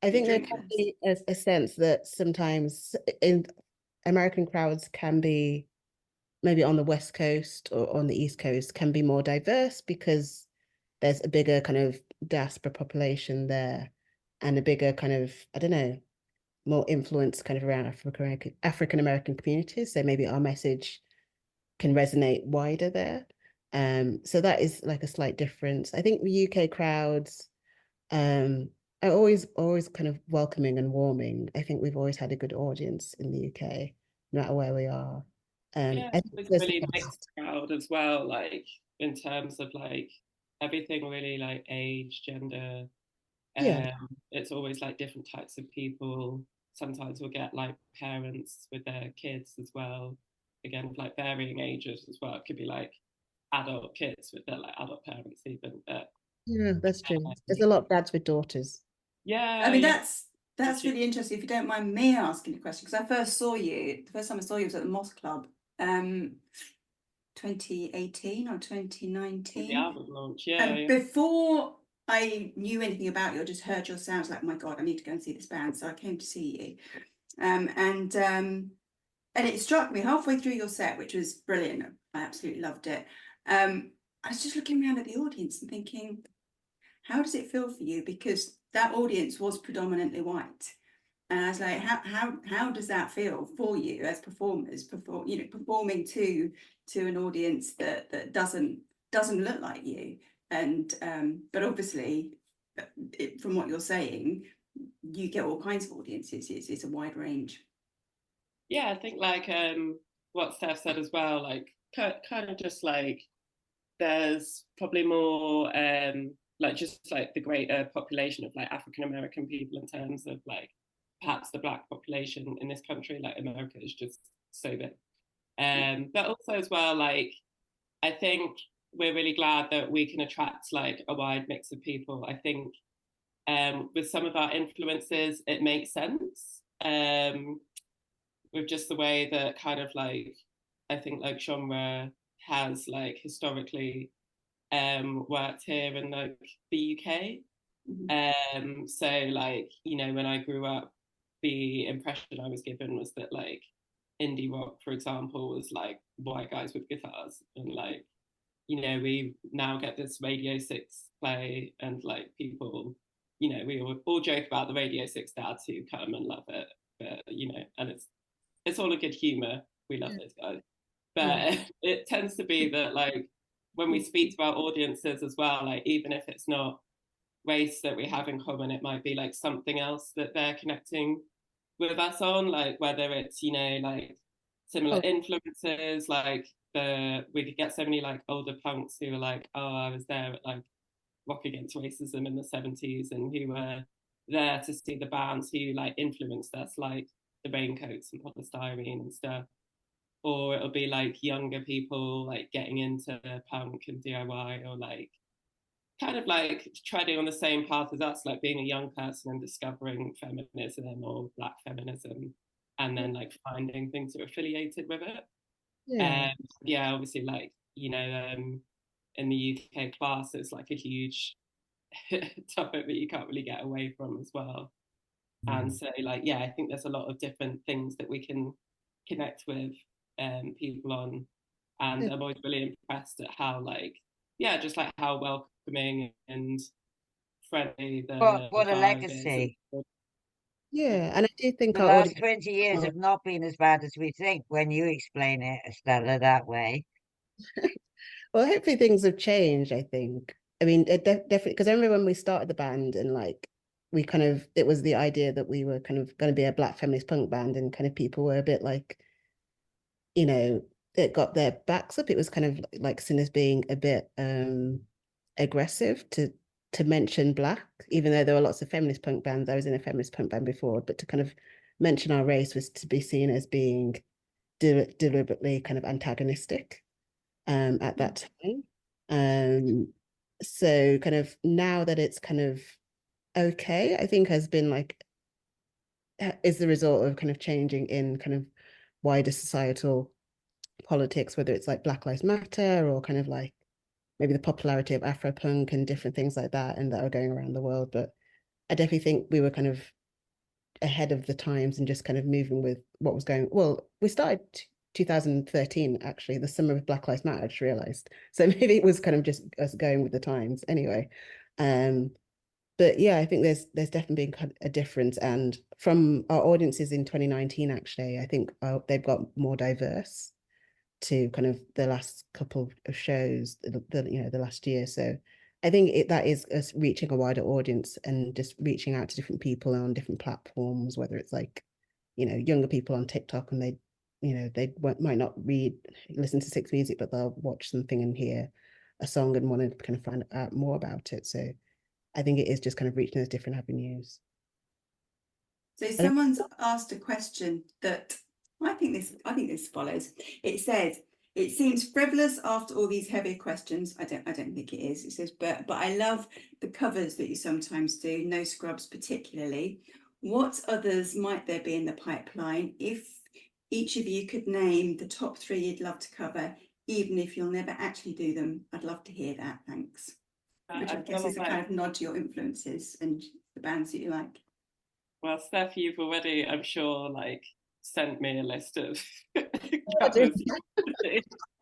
I think there can be a sense that sometimes in American crowds can be maybe on the West Coast or on the East Coast can be more diverse because there's a bigger kind of diaspora population there and a bigger kind of, I don't know, more influence kind of around African American communities. So maybe our message can resonate wider there. So that is like a slight difference. I think the UK crowds are always kind of welcoming and warming. I think we've always had a good audience in the UK, no matter where we are. Yeah, I think it's there's really mixed crowd as well, like in terms of like everything really like age, gender. Yeah. It's always like different types of people. Sometimes we'll get like parents with their kids as well. Again, like varying ages as well. It could be like adult kids with their like adult parents even. But Yeah, that's true. There's a lot of dads with daughters. yeah, I mean, yeah. that's really interesting. If you don't mind me asking a question, because I first saw you, the first time I saw you was at the Moss Club, 2018 or 2019. The album launch, yeah, And yeah. before I knew anything about you, I just heard your sounds like, oh my God, I need to go and see this band. So I came to see you. And it struck me halfway through your set, which was brilliant. I absolutely loved it. I was just looking around at the audience and thinking, how does it feel for you? Because that audience was predominantly white. And I was like, how does that feel for you as performers, performing to an audience that doesn't look like you? And but obviously, from what you're saying, you get all kinds of audiences. It's a wide range. Yeah, I think like what Steph said as well, like kind of just like there's probably more like just like the greater population of like African American people in terms of like perhaps the Black population in this country. Like America is just so big. But also as well, like I think we're really glad that we can attract like a wide mix of people. I think with some of our influences, it makes sense. With just the way that kind of like I think like genre has like historically worked here in like the UK. So like, you know, when I grew up, the impression I was given was that like indie rock, for example, was like white guys with guitars. And like, you know, we now get this Radio 6 play and like people, you know, we all joke about the Radio 6 dads who come and love it. But, you know, and it's all a good humor. We love those guys. But it tends to be that like when we speak to our audiences as well, like even if it's not race that we have in common, it might be like something else that they're connecting with us on, like whether it's, you know, like similar influences, like we could get so many like older punks who are like, oh, I was there at like Rock Against Racism in the 70s and who were there to see the bands who like influenced us, like the Raincoats and Polystyrene and stuff. Or it'll be like younger people like getting into punk and DIY, or like kind of like treading on the same path as us, like being a young person and discovering feminism or Black feminism, and then like finding things that are affiliated with it. Yeah, obviously, like, you know, in the UK class, it's like a huge topic that you can't really get away from as well. And so, like, yeah, I think there's a lot of different things that we can connect with people on. And I'm always really impressed at how, like, yeah, just like how welcoming and friendly what a vibe legacy. is. Yeah, and I do think the our last audience 20 years have not been as bad as we think when you explain it, Estella, that way. Well, hopefully things have changed, I think. I mean, it definitely, because I remember when we started the band and like we kind of, it was the idea that we were kind of going to be a Black feminist punk band, and kind of people were a bit like, you know, it got their backs up. It was kind of like seen as being a bit aggressive to mention Black, even though there were lots of feminist punk bands. I was in a feminist punk band before, but to kind of mention our race was to be seen as being deliberately kind of antagonistic at that time. So kind of now that it's kind of okay, I think has been like, is the result of kind of changing in kind of wider societal politics, whether it's like Black Lives Matter or kind of like maybe the popularity of Afropunk and different things like that, and that are going around the world. But I definitely think we were kind of ahead of the times and just kind of moving with what was going. Well, we started 2013, actually, the summer of Black Lives Matter, I just realized. So maybe it was kind of just us going with the times anyway. But yeah, I think there's definitely been a difference. And from our audiences in 2019, actually, I think they've got more diverse to kind of the last couple of shows, the last year. So I think that is us reaching a wider audience and just reaching out to different people on different platforms, whether it's like, younger people on TikTok, and they might not listen to Six Music, but they'll watch something and hear a song and want to kind of find out more about it. So I think it is just kind of reaching those different avenues. So someone's asked a question that I think this follows. It says, it seems frivolous after all these heavy questions. I don't think it is. It says, but I love the covers that you sometimes do, No Scrubs particularly. What others might there be in the pipeline? If each of you could name the top 3 you'd love to cover, even if you'll never actually do them, I'd love to hear that. Thanks. Which I guess is a kind of nod to your influences and the bands that you like. Well, Steph, you've already, I'm sure, like, sent me a list of I do.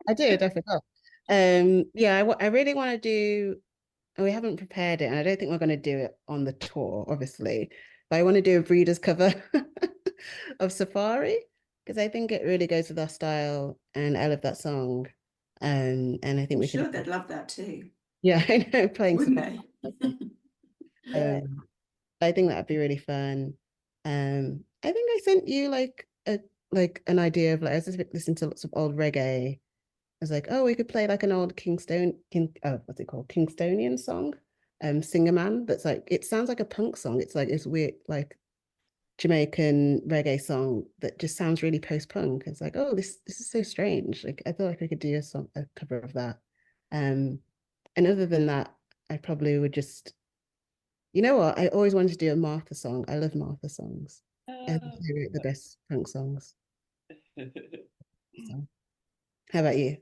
I do, definitely. Yeah, I really want to do, and we haven't prepared it, and I don't think we're going to do it on the tour, obviously, but I want to do a Breeders cover of Safari, because I think it really goes with our style, and I love that song. And I think I'm we sure should. they'd love that too. Yeah, I know, playing Wouldn't Safari. they? I think that'd be really fun. I think I sent you like an idea of, like, I was just listening to lots of old reggae. I was like, oh, we could play like an old what's it called? Kingstonian song, Singer Man. That's like, it sounds like a punk song. It's like, it's weird, like Jamaican reggae song that just sounds really post-punk. It's like, oh, this is so strange. Like, I feel like I could do a cover of that. And other than that, I probably would just, you know what? I always wanted to do a Martha song. I love Martha songs. I think they wrote the best punk songs. So, how about you?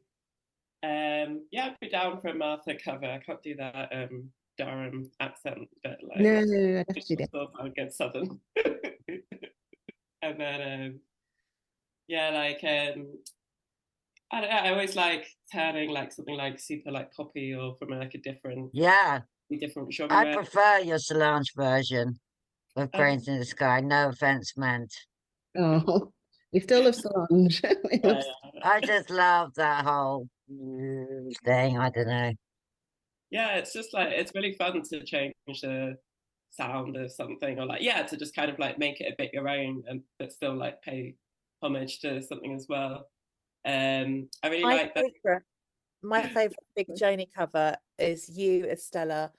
Yeah, I'd be down for a Martha cover. I can't do that Durham accent, but like, No, I'd have to do that. I'll get Southern. And then yeah, like I don't know, I always like turning like something like super like poppy or from like a different genre. I prefer your Solange version of Cranes in the Sky. No offense meant. Oh, we still love Solange. I just love that whole thing. I don't know. Yeah, it's just like, it's really fun to change the sound of something, or like, yeah, to just kind of like make it a bit your own, and but still like pay homage to something as well. I really like that. My favourite Big Joanie cover is you, Estella.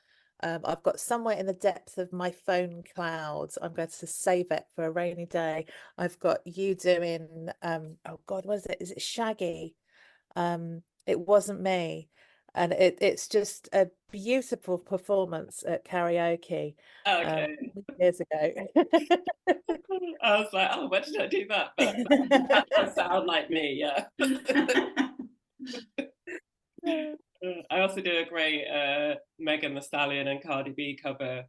I've got Somewhere in the Depth of My Phone Clouds. I'm going to save it for a rainy day. I've got you doing, oh God, what is it? Is it Shaggy? It Wasn't Me. And it's just a beautiful performance at karaoke. Oh, okay. Years ago. I was like, oh, where did I do that? But that does sound like me, yeah. I also do a great Megan Thee Stallion and Cardi B cover,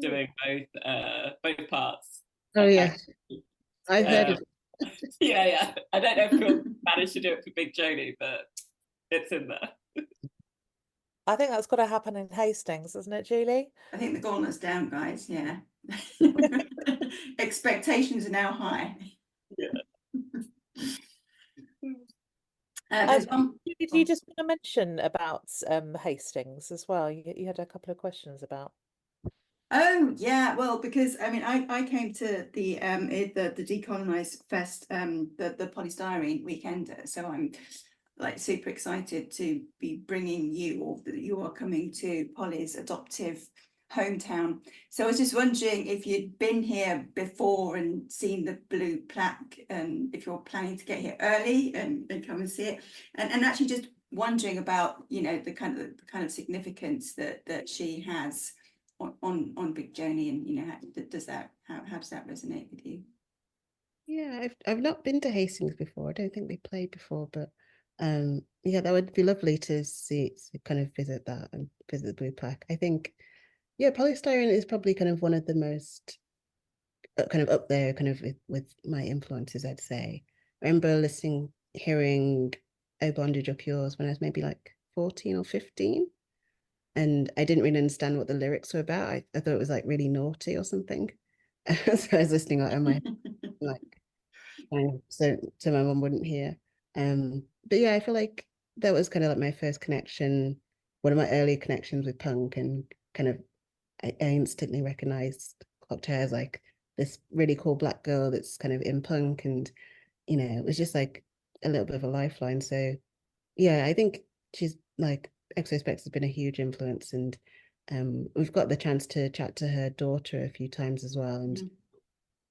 doing both parts. Oh yeah, I've heard of it. Yeah. I don't know if we'll manage to do it for Big Joanie, but it's in there. I think that's got to happen in Hastings, isn't it, Julie? I think the gauntlet's down, guys. Yeah. Expectations are now high. Yeah. Did you just want to mention about Hastings as well? You had a couple of questions about. Oh yeah, well, because I mean, I came to the Decolonise Fest, the polystyrene weekend, so I'm like super excited to be bringing you, or that you are coming to Polly's adoptive hometown. So I was just wondering if you'd been here before and seen the blue plaque, and if you're planning to get here early and come and see it, and actually just wondering about, you know, the kind of significance that she has on Big Joanie, and you know, how does that resonate with you? Yeah, I've not been to Hastings before. I don't think we played before, but yeah, that would be lovely to kind of visit that and visit the blue plaque. I think, yeah, polystyrene is probably kind of one of the most kind of up there kind of with my influences, I'd say. I remember listening hearing Oh Bondage Up Yours when I was maybe like 14 or 15. And I didn't really understand what the lyrics were about. I thought it was like really naughty or something. So I was listening like on my like so my mum wouldn't hear. But yeah, I feel like that was kind of like my first connection, one of my early connections with punk, and kind of I instantly recognized Clocked Hair as like this really cool black girl that's kind of in punk, and it was just like a little bit of a lifeline. So yeah, I think she's like Exo Specs has been a huge influence, and we've got the chance to chat to her daughter a few times as well,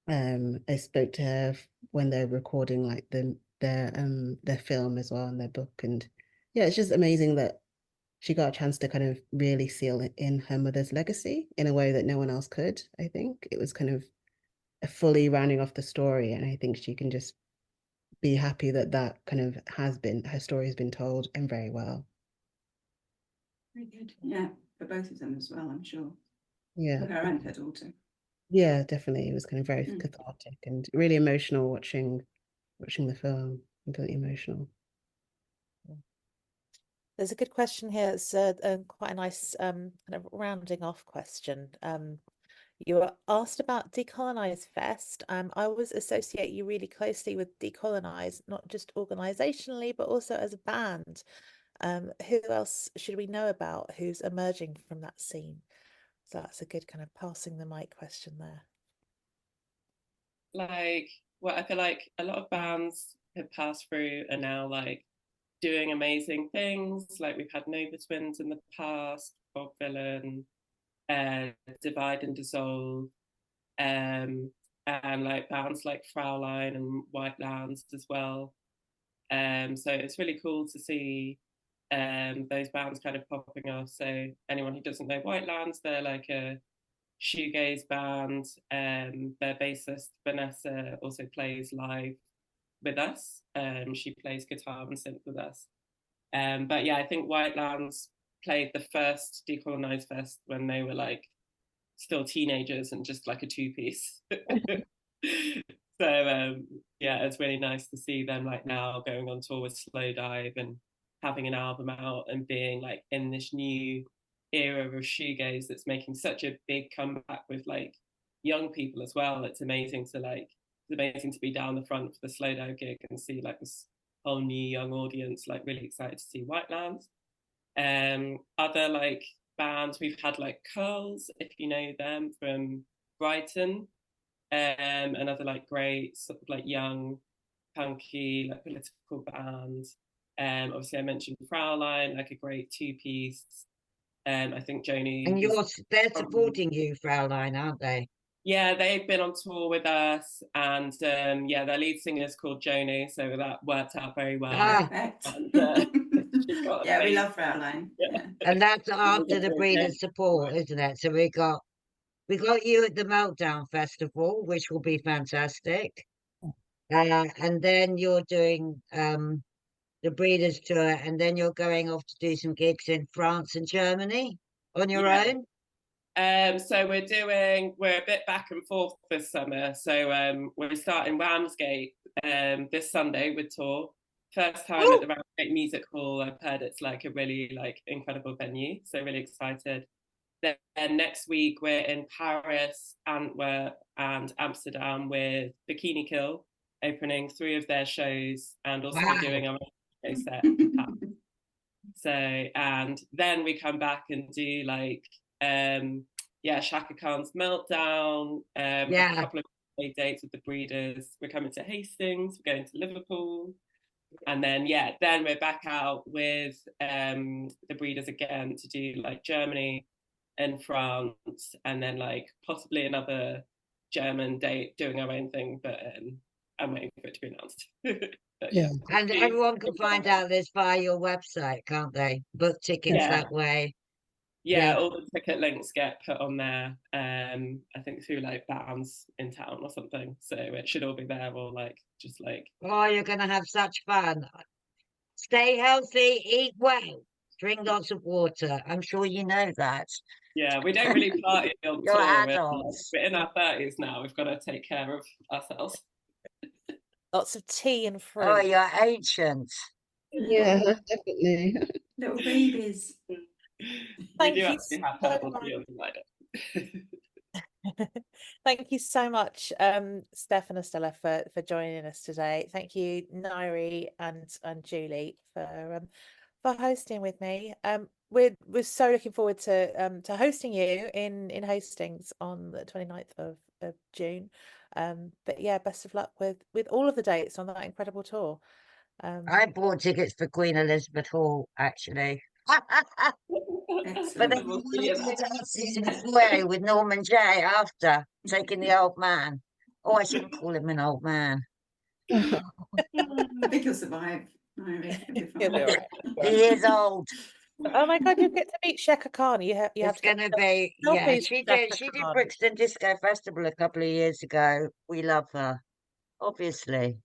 and I spoke to her when they're recording like their film as well and their book, and yeah, it's just amazing that she got a chance to kind of really seal it in her mother's legacy in a way that no one else could. I think it was kind of a fully rounding off the story, and I think she can just be happy that that kind of her story has been told, and very well. Very good. Yeah, for both of them as well, I'm sure. Yeah. For her and her daughter. Yeah, definitely. It was kind of very cathartic and really emotional watching the film. Completely emotional. There's a good question here. It's quite a nice kind of rounding off question. You were asked about Decolonize Fest. I always associate you really closely with Decolonize, not just organisationally, but also as a band. Who else should we know about who's emerging from that scene? So that's a good kind of passing the mic question there. Like, well, I feel like a lot of bands have passed through are now like doing amazing things. Like we've had Nova Twins in the past, Bob Villain, Divide and Dissolve, and like bands like Fraulein and White Lands as well. So it's really cool to see those bands kind of popping off. So anyone who doesn't know White Lands, they're like a shoegaze band. Their bassist Vanessa also plays live with us. She plays guitar and synth with us. But yeah, I think White Lands played the first Decolonize Fest when they were like still teenagers and just like a two-piece. So yeah, it's really nice to see them like now going on tour with Slowdive and having an album out and being like in this new era of shoegaze that's making such a big comeback with like young people as well. It's amazing to be down the front for the Slowdive gig and see like this whole new young audience. Like really excited to see White Lands. Other like bands we've had like COWZ, if you know them, from Brighton. Another like great sort of like young punky like political band. Obviously I mentioned Fraulein, like a great two-piece. I think Joanie and they're supporting you, Fraulein, aren't they? Yeah, they've been on tour with us, and yeah, their lead singer is called Joanie, so that worked out very well. And, yeah, we love Fraulein. Yeah. And that's after the Breeders' support, isn't it? So we got you at the Meltdown Festival, which will be fantastic. And then you're doing the Breeders' tour, and then you're going off to do some gigs in France and Germany on your own. So we're a bit back and forth this summer. So we're starting Ramsgate this Sunday with tour. First time at the Ramsgate Music Hall. I've heard it's like a really like incredible venue. So really excited. Then next week we're in Paris, Antwerp, and Amsterdam with Bikini Kill, opening 3 of their shows and also doing our own show set. So and then we come back and do like Shaka Khan's Meltdown, a couple of dates with the Breeders. We're coming to Hastings, we're going to Liverpool, and then we're back out with the Breeders again to do like Germany and France, and then like possibly another German date doing our own thing, but I'm waiting for it to be announced. And everyone can find out this via your website, can't they? Book tickets that way. Yeah, all the ticket links get put on there, I think through like bands in town or something. So it should all be there, or like just like. Oh, you're going to have such fun. Stay healthy, eat well, drink lots of water. I'm sure you know that. Yeah, we don't really party on You're tour. adults. We're in our 30s now. We've got to take care of ourselves. Lots of tea and fruit. Oh, you're ancient. Yeah, definitely. Little babies. We Thank do you actually have so herbal much. tea on the lineup. Thank you so much, Steph and Estella, for joining us today. Thank you, Nairi and Julie, for hosting with me. We're so looking forward to hosting you in Hastings on the 29th of June. But yeah, best of luck with all of the dates on that incredible tour. I bought tickets for Queen Elizabeth Hall, actually. But then dances in February with Norman J after taking the old man. Oh, I shouldn't call him an old man. I think he'll survive. He'll be all right. He is old. Oh my God, you get to meet Sheka Khan. You have It's to get going to be, yeah. selfies She with did Sheka Khan. Brixton Disco Festival a couple of years ago. We love her, obviously.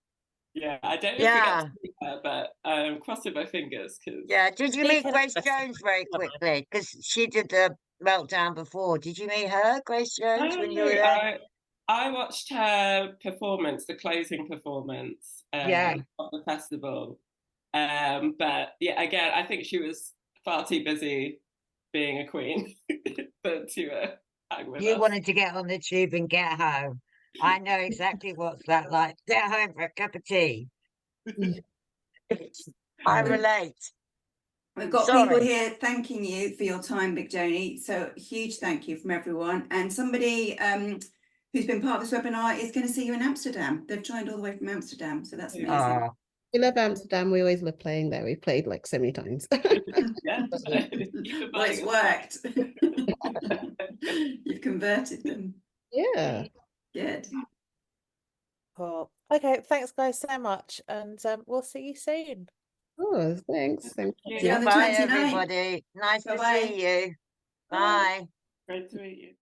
Yeah, I don't know if we get to meet her, but crossing my fingers. Yeah, did you meet Speaking of Grace festival, Jones very come on. quickly? Because she did the Meltdown before. Did you meet her, Grace Jones, when you were there? I watched her performance, the closing performance of the festival. But yeah, again, I think she was far too busy being a queen to hang with You us. wanted to get on the tube and get home. I know exactly what's that like. Get home for a cup of tea. I relate. We've got people here thanking you for your time, Big Joanie. So huge thank you from everyone. And somebody who's been part of this webinar is going to see you in Amsterdam. They've joined all the way from Amsterdam. So that's amazing. We love Amsterdam. We always love playing there. We've played like so many times. Yeah. Well, it's worked. You've converted them. Yeah. Good. Cool. Okay, thanks guys so much, and we'll see you soon. Oh, thanks. Thank you. Bye, everybody. Nice to see you. Bye. Great to meet you.